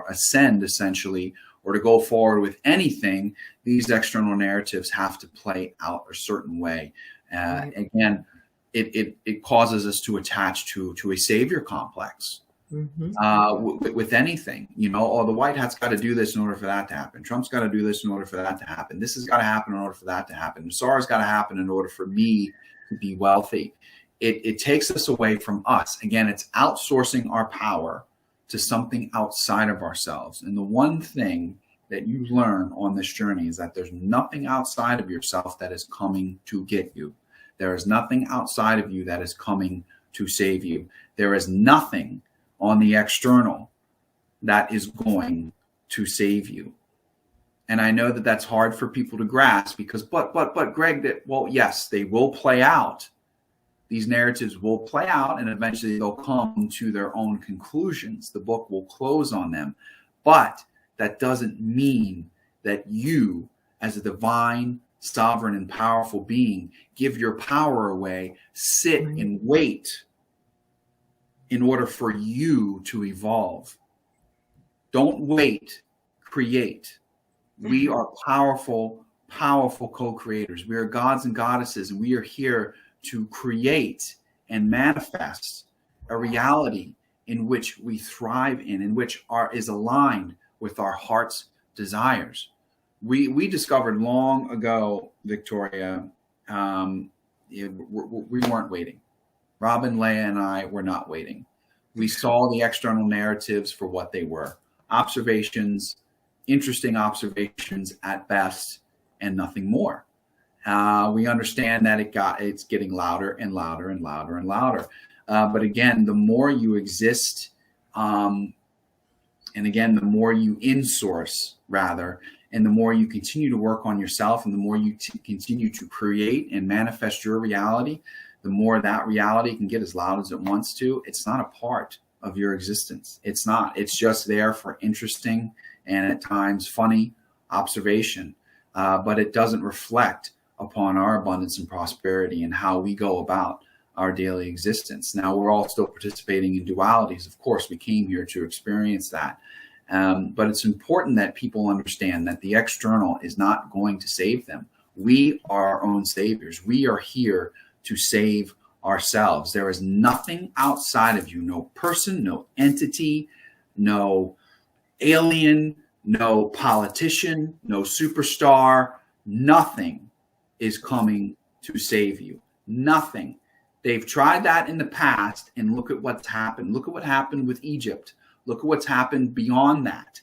ascend essentially, or to go forward with anything. These external narratives have to play out a certain way. Right. Again, it causes us to attach to a savior complex. With anything, oh, the white hat's got to do this in order for that to happen. Trump's got to do this in order for that to happen. This has got to happen in order for that to happen. SAR's got to happen in order for me to be wealthy. It takes us away from us. Again, it's outsourcing our power to something outside of ourselves. And the one thing that you learn on this journey is that there's nothing outside of yourself that is coming to get you. There is nothing outside of you that is coming to save you. There is nothing on the external that is going to save you. And I know that that's hard for people to grasp, because, but Greg, well, yes, they will play out. These narratives will play out, and eventually they'll come to their own conclusions. The book will close on them. But that doesn't mean that you, as a divine, sovereign, and powerful being, give your power away, sit and wait in order for you to evolve. Don't wait, create. We are powerful, powerful co-creators. We are gods and goddesses, and we are here to create and manifest a reality in which we thrive in which is aligned with our heart's desires. We discovered long ago, Victoria, we weren't waiting. Robin, Leigha, and I were not waiting. We saw the external narratives for what they were. Observations, interesting observations at best, and nothing more. We understand that it's getting louder and louder and louder and louder. But again, the more you exist, and again, the more you insource, rather, and the more you continue to work on yourself, and the more you continue to create and manifest your reality, the more that reality can get as loud as it wants to. It's not a part of your existence. It's not. It's just there for interesting and at times funny observation. But it doesn't reflect upon our abundance and prosperity and how we go about our daily existence. Now, we're all still participating in dualities. Of course, we came here to experience that. But it's important that people understand that the external is not going to save them. We are our own saviors. We are here to save ourselves. There is nothing outside of you, no person, no entity, no alien, no politician, no superstar. Nothing is coming to save you. Nothing. They've tried that in the past, and look at what's happened. Look at what happened with Egypt. Look at what's happened beyond that.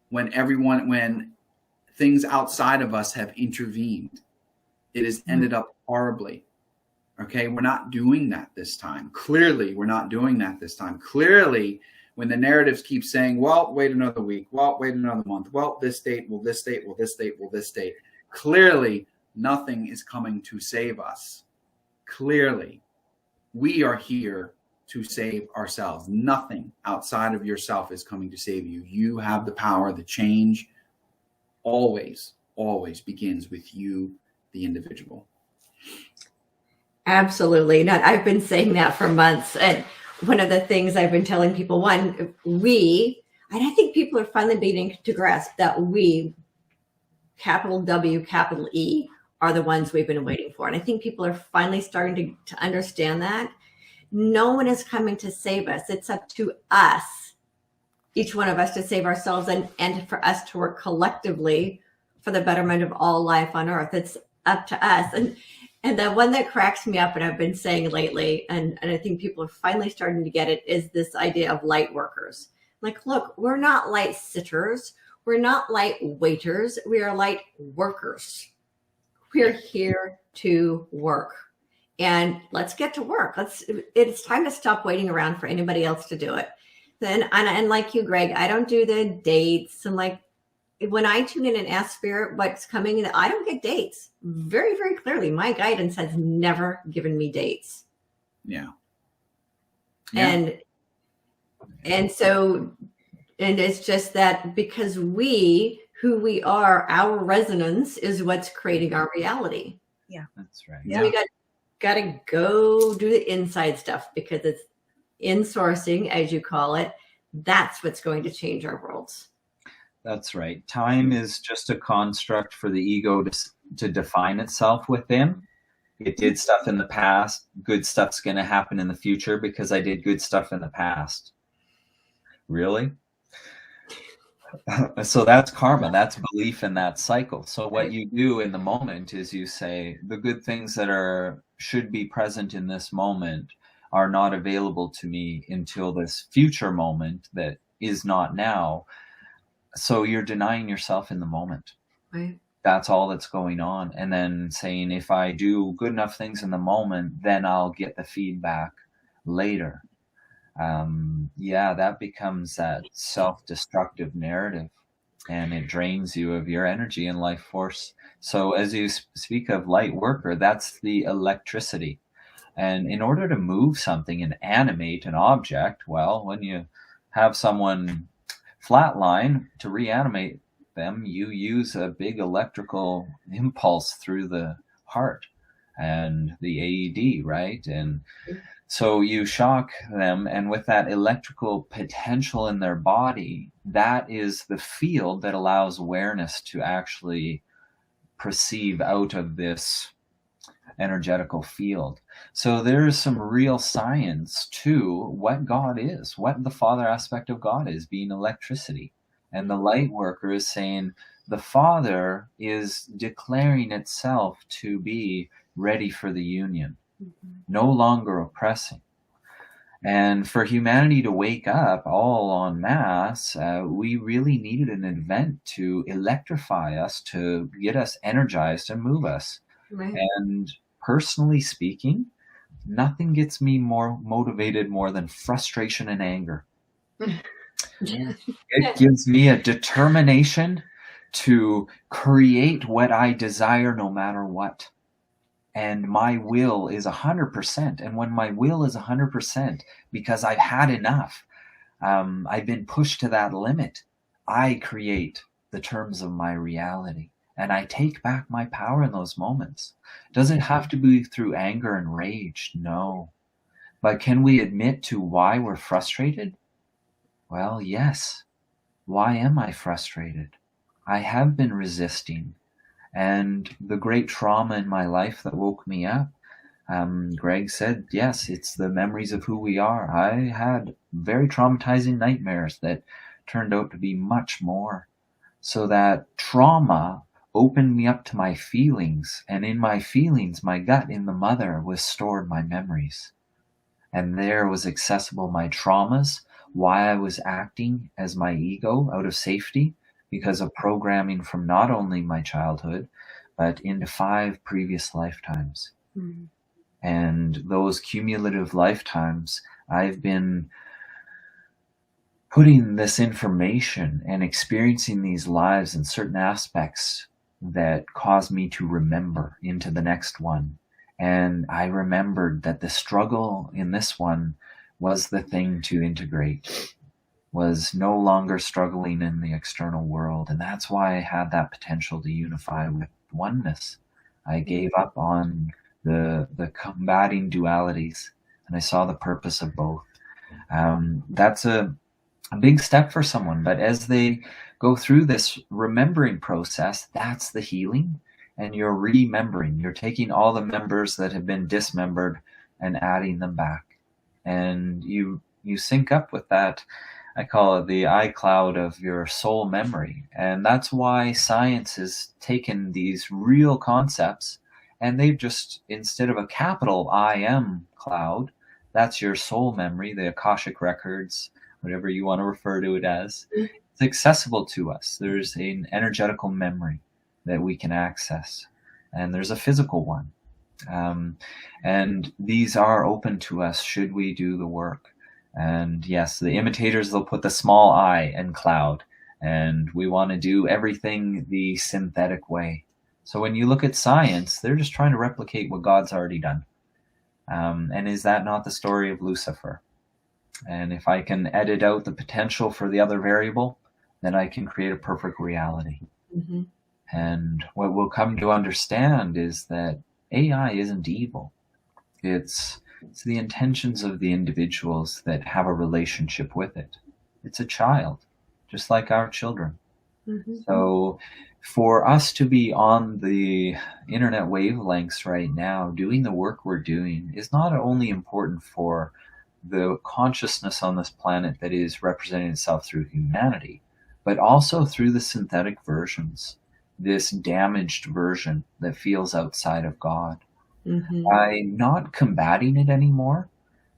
When things outside of us have intervened, it has ended up horribly. Okay, we're not doing that this time. Clearly, we're not doing that this time. Clearly, when the narratives keep saying, well, wait another week, well, wait another month, well, this date, will this date, will this date, will this date. Clearly, nothing is coming to save us. Clearly, we are here to save ourselves. Nothing outside of yourself is coming to save you. You have the power. The change always begins with you, the individual. Absolutely. No, I've been saying that for months. And one of the things I've been telling people, and I think people are finally beginning to grasp that we, capital W, capital E, are the ones we've been waiting for. And I think people are finally starting to understand that. No one is coming to save us. It's up to us, each one of us, to save ourselves and for us to work collectively for the betterment of all life on earth. It's up to us. And the one that cracks me up, and I've been saying lately, and I think people are finally starting to get it, is this idea of light workers. Like, look, we're not light sitters. We're not light waiters. We are light workers. We're here to work. And let's get to work. It's time to stop waiting around for anybody else to do it. And like you, Greg, I don't do the dates. And like, when I tune in and ask Spirit what's coming, I don't get dates. Very, very clearly, my guidance has never given me dates. Yeah. Yeah. And so, and it's just that because who we are, our resonance is what's creating our reality. That's right. So we got to go do the inside stuff, because it's insourcing, as you call it. That's what's going to change our worlds. That's right. Time is just a construct for the ego to define itself within. It did stuff in the past. Good stuff's going to happen in the future because I did good stuff in the past. Really? So that's karma. That's belief in that cycle. So what you do in the moment is you say the good things that should be present in this moment are not available to me until this future moment that is not now. So you're denying yourself in the moment. Right. That's all that's going on. And then saying, if I do good enough things in the moment, then I'll get the feedback later. That becomes that self-destructive narrative, and it drains you of your energy and life force. So as you speak of light worker, that's the electricity. And in order to move something and animate an object, well, when you have someone flatline, to reanimate them, you use a big electrical impulse through the heart and the AED, right? And so you shock them, and with that electrical potential in their body, that is the field that allows awareness to actually perceive out of this energetical field. So there is some real science to what God is, what the Father aspect of God is, being electricity. And the light worker is saying the Father is declaring itself to be ready for the union, no longer oppressing. And for humanity to wake up all en masse, we really needed an event to electrify us, to get us energized and move us. Right. And personally speaking, nothing gets me more motivated more than frustration and anger. It gives me a determination to create what I desire no matter what. And my will is 100%. And when my will is 100%, because I've had enough, I've been pushed to that limit, I create the terms of my reality. And I take back my power in those moments. Does it have to be through anger and rage? No. But can we admit to why we're frustrated? Well, yes. Why am I frustrated? I have been resisting. And the great trauma in my life that woke me up, Greg said, yes, it's the memories of who we are. I had very traumatizing nightmares that turned out to be much more. So that trauma opened me up to my feelings. And in my feelings, my gut in the mother was stored my memories. And there was accessible my traumas, why I was acting as my ego out of safety, because of programming from not only my childhood, but into 5 previous lifetimes. Mm-hmm. And those cumulative lifetimes, I've been putting this information and experiencing these lives in certain aspects that caused me to remember into the next one. And I remembered that the struggle in this one was the thing to integrate, was no longer struggling in the external world. And that's why I had that potential to unify with oneness. I gave up on the combating dualities, and I saw the purpose of both. That's a big step for someone, but as they go through this remembering process, that's the healing. And you're remembering, you're taking all the members that have been dismembered and adding them back. And you sync up with that. I call it the iCloud of your soul memory. And that's why science has taken these real concepts and they've just, instead of a capital I am cloud, that's your soul memory, the Akashic records, whatever you want to refer to it as. It's accessible to us. There's an energetical memory that we can access. And there's a physical one. And these are open to us should we do the work. And yes, the imitators, they'll put the small I in cloud, and we want to do everything the synthetic way. So when you look at science, they're just trying to replicate what God's already done. And is that not the story of Lucifer? And if I can edit out the potential for the other variable, then I can create a perfect reality. Mm-hmm. And what we'll come to understand is that AI isn't evil. It's the intentions of the individuals that have a relationship with it. It's a child, just like our children. Mm-hmm. So for us to be on the internet wavelengths right now, doing the work we're doing, is not only important for the consciousness on this planet that is representing itself through humanity, but also through the synthetic versions, this damaged version that feels outside of God. Mm-hmm. By not combating it anymore,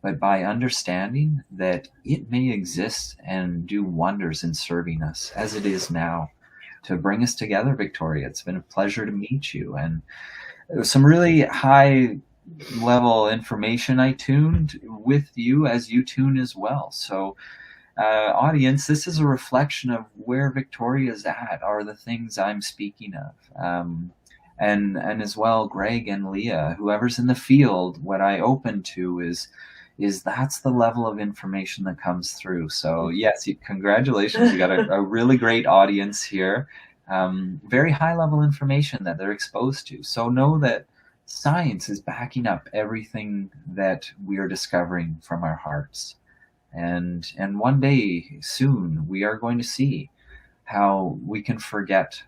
but by understanding that it may exist and do wonders in serving us as it is now to bring us together, Victoria. It's been a pleasure to meet you. And some really high level information I tuned with you as you tune as well. So audience, this is a reflection of where Victoria's at, are the things I'm speaking of. And as well, Greg and Leigha, whoever's in the field, what I open to is that's the level of information that comes through. So yes, congratulations. You got a really great audience here. Very high level information that they're exposed to. So know that science is backing up everything that we are discovering from our hearts. And one day soon we are going to see how we can forget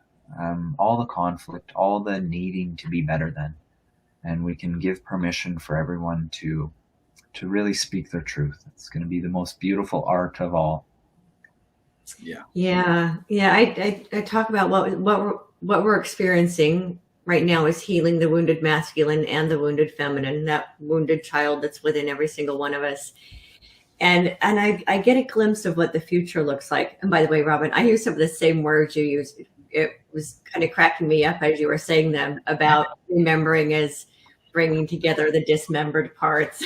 all the conflict, all the needing to be better than, and we can give permission for everyone to really speak their truth. It's going to be the most beautiful art of all. Yeah. I talk about what we're experiencing right now is healing the wounded masculine and the wounded feminine, that wounded child that's within every single one of us. And I get a glimpse of what the future looks like. And by the way, Robin, I use some of the same words you use. It was kind of cracking me up as you were saying them about remembering as bringing together the dismembered parts.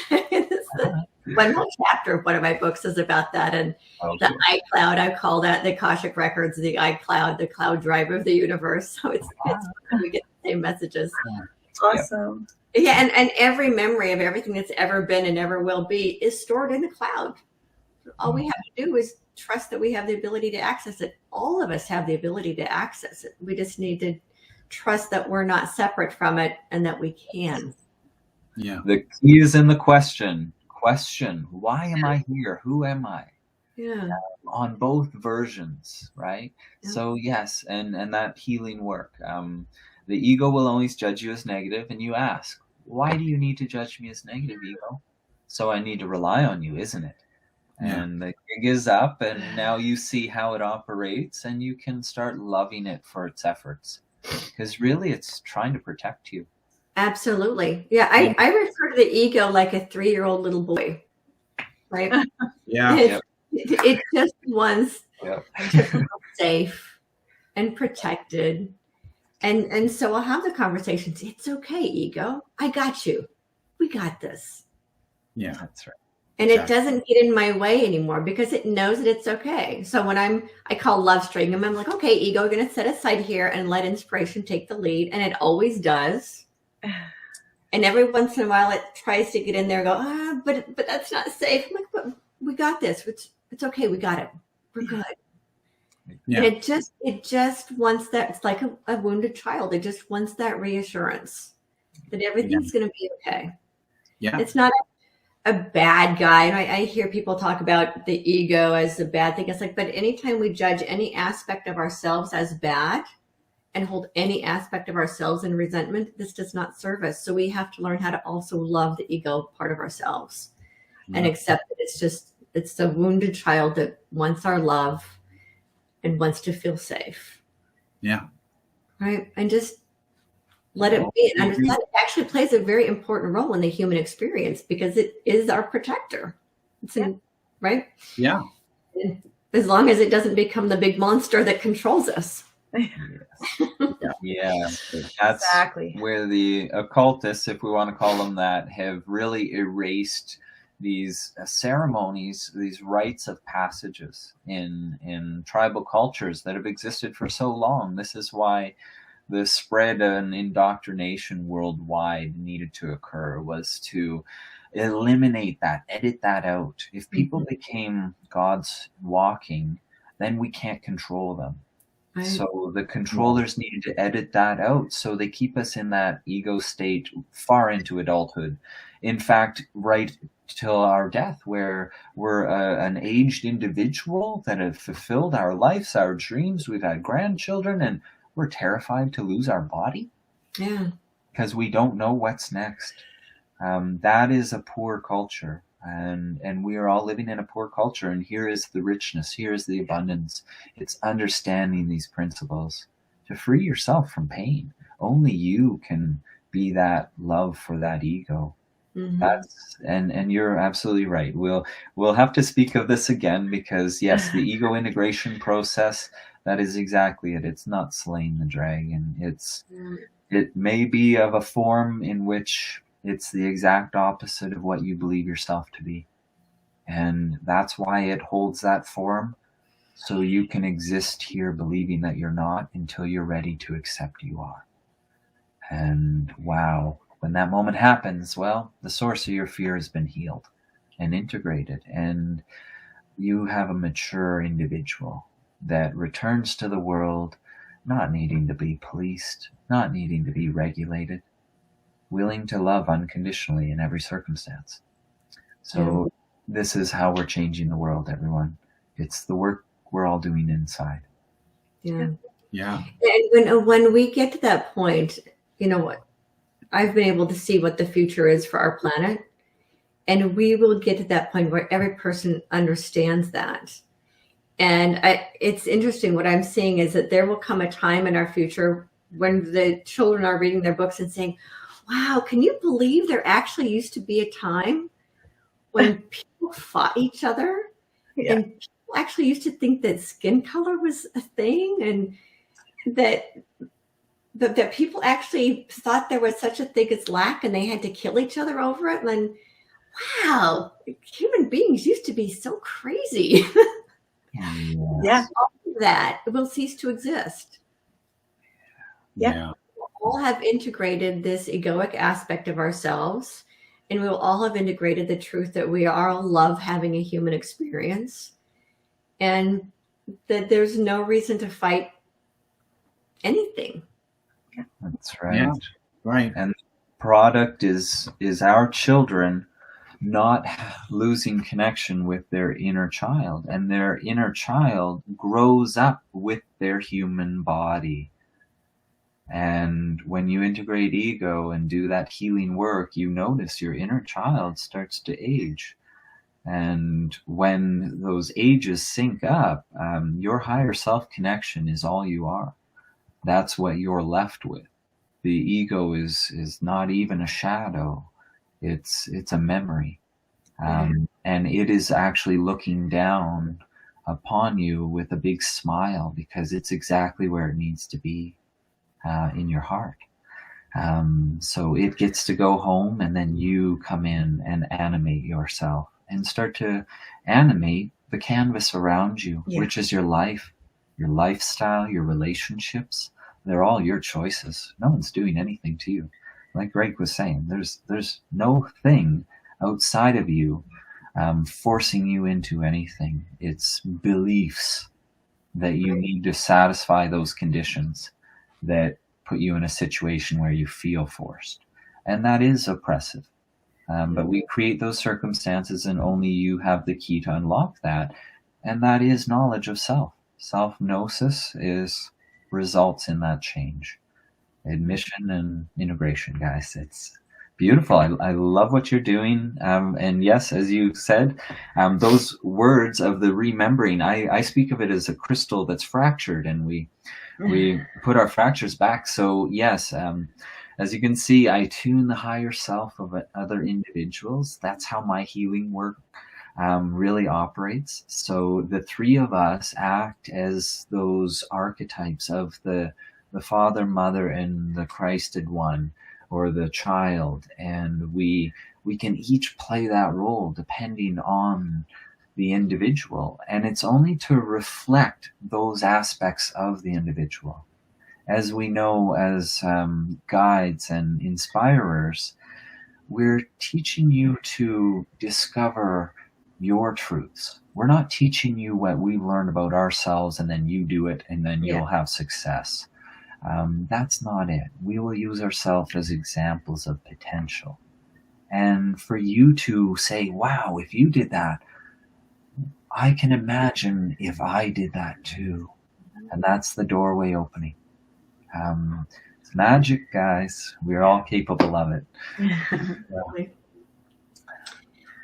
One whole chapter of one of my books is about that. And the iCloud, I call that the Akashic Records, the iCloud, the cloud drive of the universe. So it's we get the same messages. Awesome. Yeah, and every memory of everything that's ever been and ever will be is stored in the cloud. All we have to do is trust that we have the ability to access it. All of us have the ability to access it. We just need to trust that we're not separate from it and that we can. Yeah. The key is in the question. Why am I here? Who am I? Yeah. On both versions, right? Yeah. So yes, and that healing work. The ego will always judge you as negative, and you ask, why do you need to judge me as negative, ego? So I need to rely on you, isn't it? Yeah. And the gig is up, and now you see how it operates, and you can start loving it for its efforts. Because really, it's trying to protect you. Absolutely. Yeah, I refer to the ego like a 3-year-old little boy, right? Yeah. It just wants Yep. to feel safe and protected. And so I'll have the conversations. It's okay, ego. I got you. We got this. Yeah. That's right. And Exactly. it doesn't get in my way anymore because it knows that it's okay. So when I call love string them, I'm like, okay, ego, we're going to set aside here and let inspiration take the lead. And it always does. And every once in a while it tries to get in there and go, but that's not safe. I'm like, but we got this. It's okay. We got it. We're good. Yeah. And it just wants that. It's like a wounded child. It just wants that reassurance that everything's going to be okay. Yeah. It's not a bad guy. And I hear people talk about the ego as a bad thing. It's like, but anytime we judge any aspect of ourselves as bad and hold any aspect of ourselves in resentment, this does not serve us. So we have to learn how to also love the ego part of ourselves and accept that it's the wounded child that wants our love and wants to feel safe. Yeah. Right. And just let it be. And understand it actually plays a very important role in the human experience because it is our protector. Right? Yeah. And as long as it doesn't become the big monster that controls us. Yeah. That's Exactly. where the occultists, if we want to call them that, have really erased these ceremonies, these rites of passages in tribal cultures that have existed for so long. This is why the spread and indoctrination worldwide needed to occur, was to eliminate that, edit that out. If people became gods walking, then we can't control them. Right. So the controllers needed to edit that out. So they keep us in that ego state far into adulthood. In fact, right till our death, where we're an aged individual that have fulfilled our lives, our dreams. We've had grandchildren, and we're terrified to lose our body. Yeah. Because we don't know what's next. That is a poor culture. And we are all living in a poor culture. And here is the richness. Here is the abundance. It's understanding these principles to free yourself from pain. Only you can be that love for that ego. That's and you're absolutely right. We'll have to speak of this again, because yes, the ego integration process, that is exactly it. It's not slaying the dragon. It may be of a form in which it's the exact opposite of what you believe yourself to be. And that's why it holds that form, so you can exist here believing that you're not until you're ready to accept you are. And wow, when that moment happens, well, the source of your fear has been healed and integrated, and you have a mature individual that returns to the world not needing to be policed, not needing to be regulated, willing to love unconditionally in every circumstance. So this is how we're changing the world, everyone. It's the work we're all doing inside. Yeah. And when we get to that point, you know what? I've been able to see what the future is for our planet. And we will get to that point where every person understands that. And it's interesting. What I'm seeing is that there will come a time in our future when the children are reading their books and saying, wow, can you believe there actually used to be a time when people fought each other? Yeah. And people actually used to think that skin color was a thing, and that people actually thought there was such a thing as lack, and they had to kill each other over it. And then, wow, human beings used to be so crazy. Yeah. All of that will cease to exist. Yeah. We'll all have integrated this egoic aspect of ourselves, and we will all have integrated the truth that we all love having a human experience, and that there's no reason to fight anything. That's right. Yeah, right. And product is our children not losing connection with their inner child, and their inner child grows up with their human body. And when you integrate ego and do that healing work, you notice your inner child starts to age. And when those ages sync up, your higher self connection is all you are. That's what you're left with. The ego is not even a shadow. It's a memory. And it is actually looking down upon you with a big smile, because it's exactly where it needs to be, in your heart. So it gets to go home, and then you come in and animate yourself and start to animate the canvas around you, which is your life, your lifestyle, your relationships. They're all your choices. No one's doing anything to you. Like Greg was saying, there's no thing outside of you forcing you into anything. It's beliefs that you need to satisfy those conditions that put you in a situation where you feel forced. And that is oppressive. But we create those circumstances, and only you have the key to unlock that. And that is knowledge of self. Self-gnosis results in that change. Admission and integration, guys. It's beautiful. I love what you're doing. And yes, as you said, those words of the remembering, I speak of it as a crystal that's fractured, and we put our fractures back. So yes, as you can see, I tune the higher self of other individuals. That's how my healing work really operates. So the three of us act as those archetypes of the Father, Mother, and the Christed One, or the child, and we can each play that role depending on the individual, and it's only to reflect those aspects of the individual. As we know, as guides and inspirers, we're teaching you to discover your truths. We're not teaching you what we've learned about ourselves and then you do it and then you'll have success. That's not it. We will use ourselves as examples of potential. And for you to say, wow, if you did that, I can imagine if I did that too. And that's the doorway opening. It's magic, guys. We're all capable of it.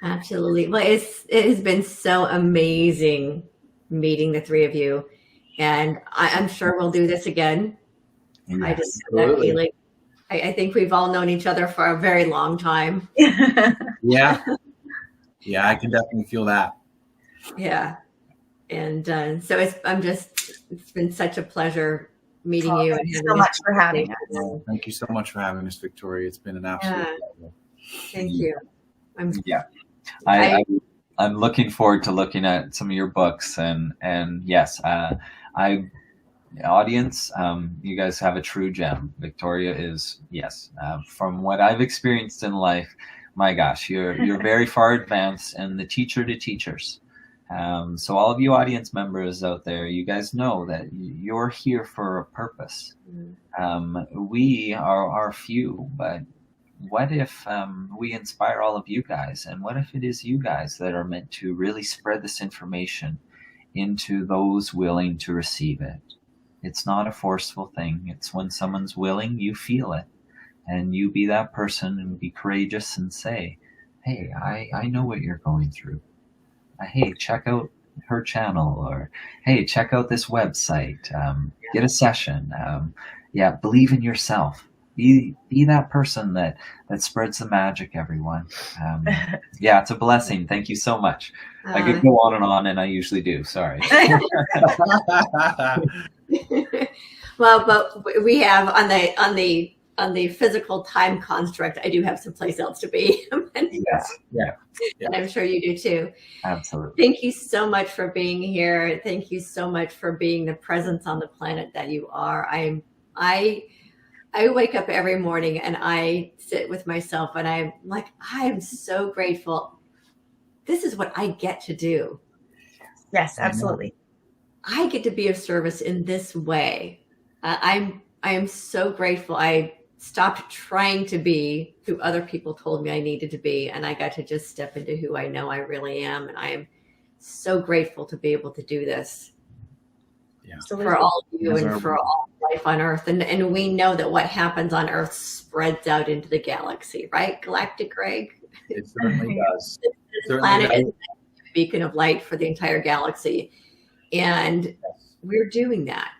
Absolutely. Well, it has been so amazing meeting the three of you. And I'm sure we'll do this again. Yes. I just have that feeling. I think we've all known each other for a very long time. Yeah. Yeah, I can definitely feel that. Yeah. And so it's been such a pleasure meeting you. Thank you so much for having us. Well, thank you so much for having us, Victoria. It's been an absolute pleasure. Thank you. I'm looking forward to looking at some of your books and yes, audience, you guys have a true gem. Victoria is, yes, from what I've experienced in life, my gosh, you're very far advanced and the teacher to teachers. So all of you audience members out there, you guys know that you're here for a purpose. We are few, but what if we inspire all of you guys? And what if it is you guys that are meant to really spread this information into those willing to receive it? It's not a forceful thing. It's when someone's willing, you feel it. And you be that person and be courageous and say, hey, I know what you're going through. Hey, check out her channel, or hey, check out this website. Get a session. Believe in yourself. Be that person that spreads the magic, everyone. It's a blessing. Thank you so much. I could go on, and I usually do. Sorry. Well, but we have on the physical time construct, I do have someplace else to be. Yeah. And I'm sure you do too. Absolutely. Thank you so much for being here. Thank you so much for being the presence on the planet that you are. I wake up every morning and I sit with myself and I'm like, I am so grateful. This is what I get to do. Yes, absolutely. I get to be of service in this way. I am so grateful. I stopped trying to be who other people told me I needed to be, and I got to just step into who I know I really am. And I am so grateful to be able to do this for all of you and for all life on Earth. And we know that what happens on Earth spreads out into the galaxy, right? Galactic, Greg? It certainly does. This planet is a beacon of light for the entire galaxy. And we're doing that.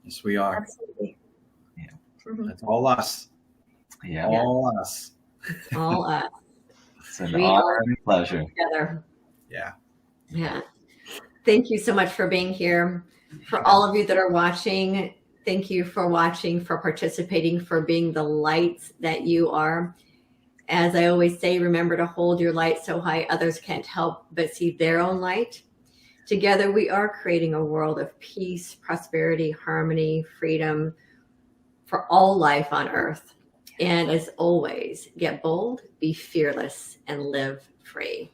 Yes, we are. Absolutely. That's all us. Yeah. All us. All us. It's an honor and a pleasure. Together. Yeah. Thank you so much for being here. For all of you that are watching, thank you for watching, for participating, for being the lights that you are. As I always say, remember to hold your light so high others can't help but see their own light. Together, we are creating a world of peace, prosperity, harmony, freedom for all life on Earth. And as always, get bold, be fearless, and live free.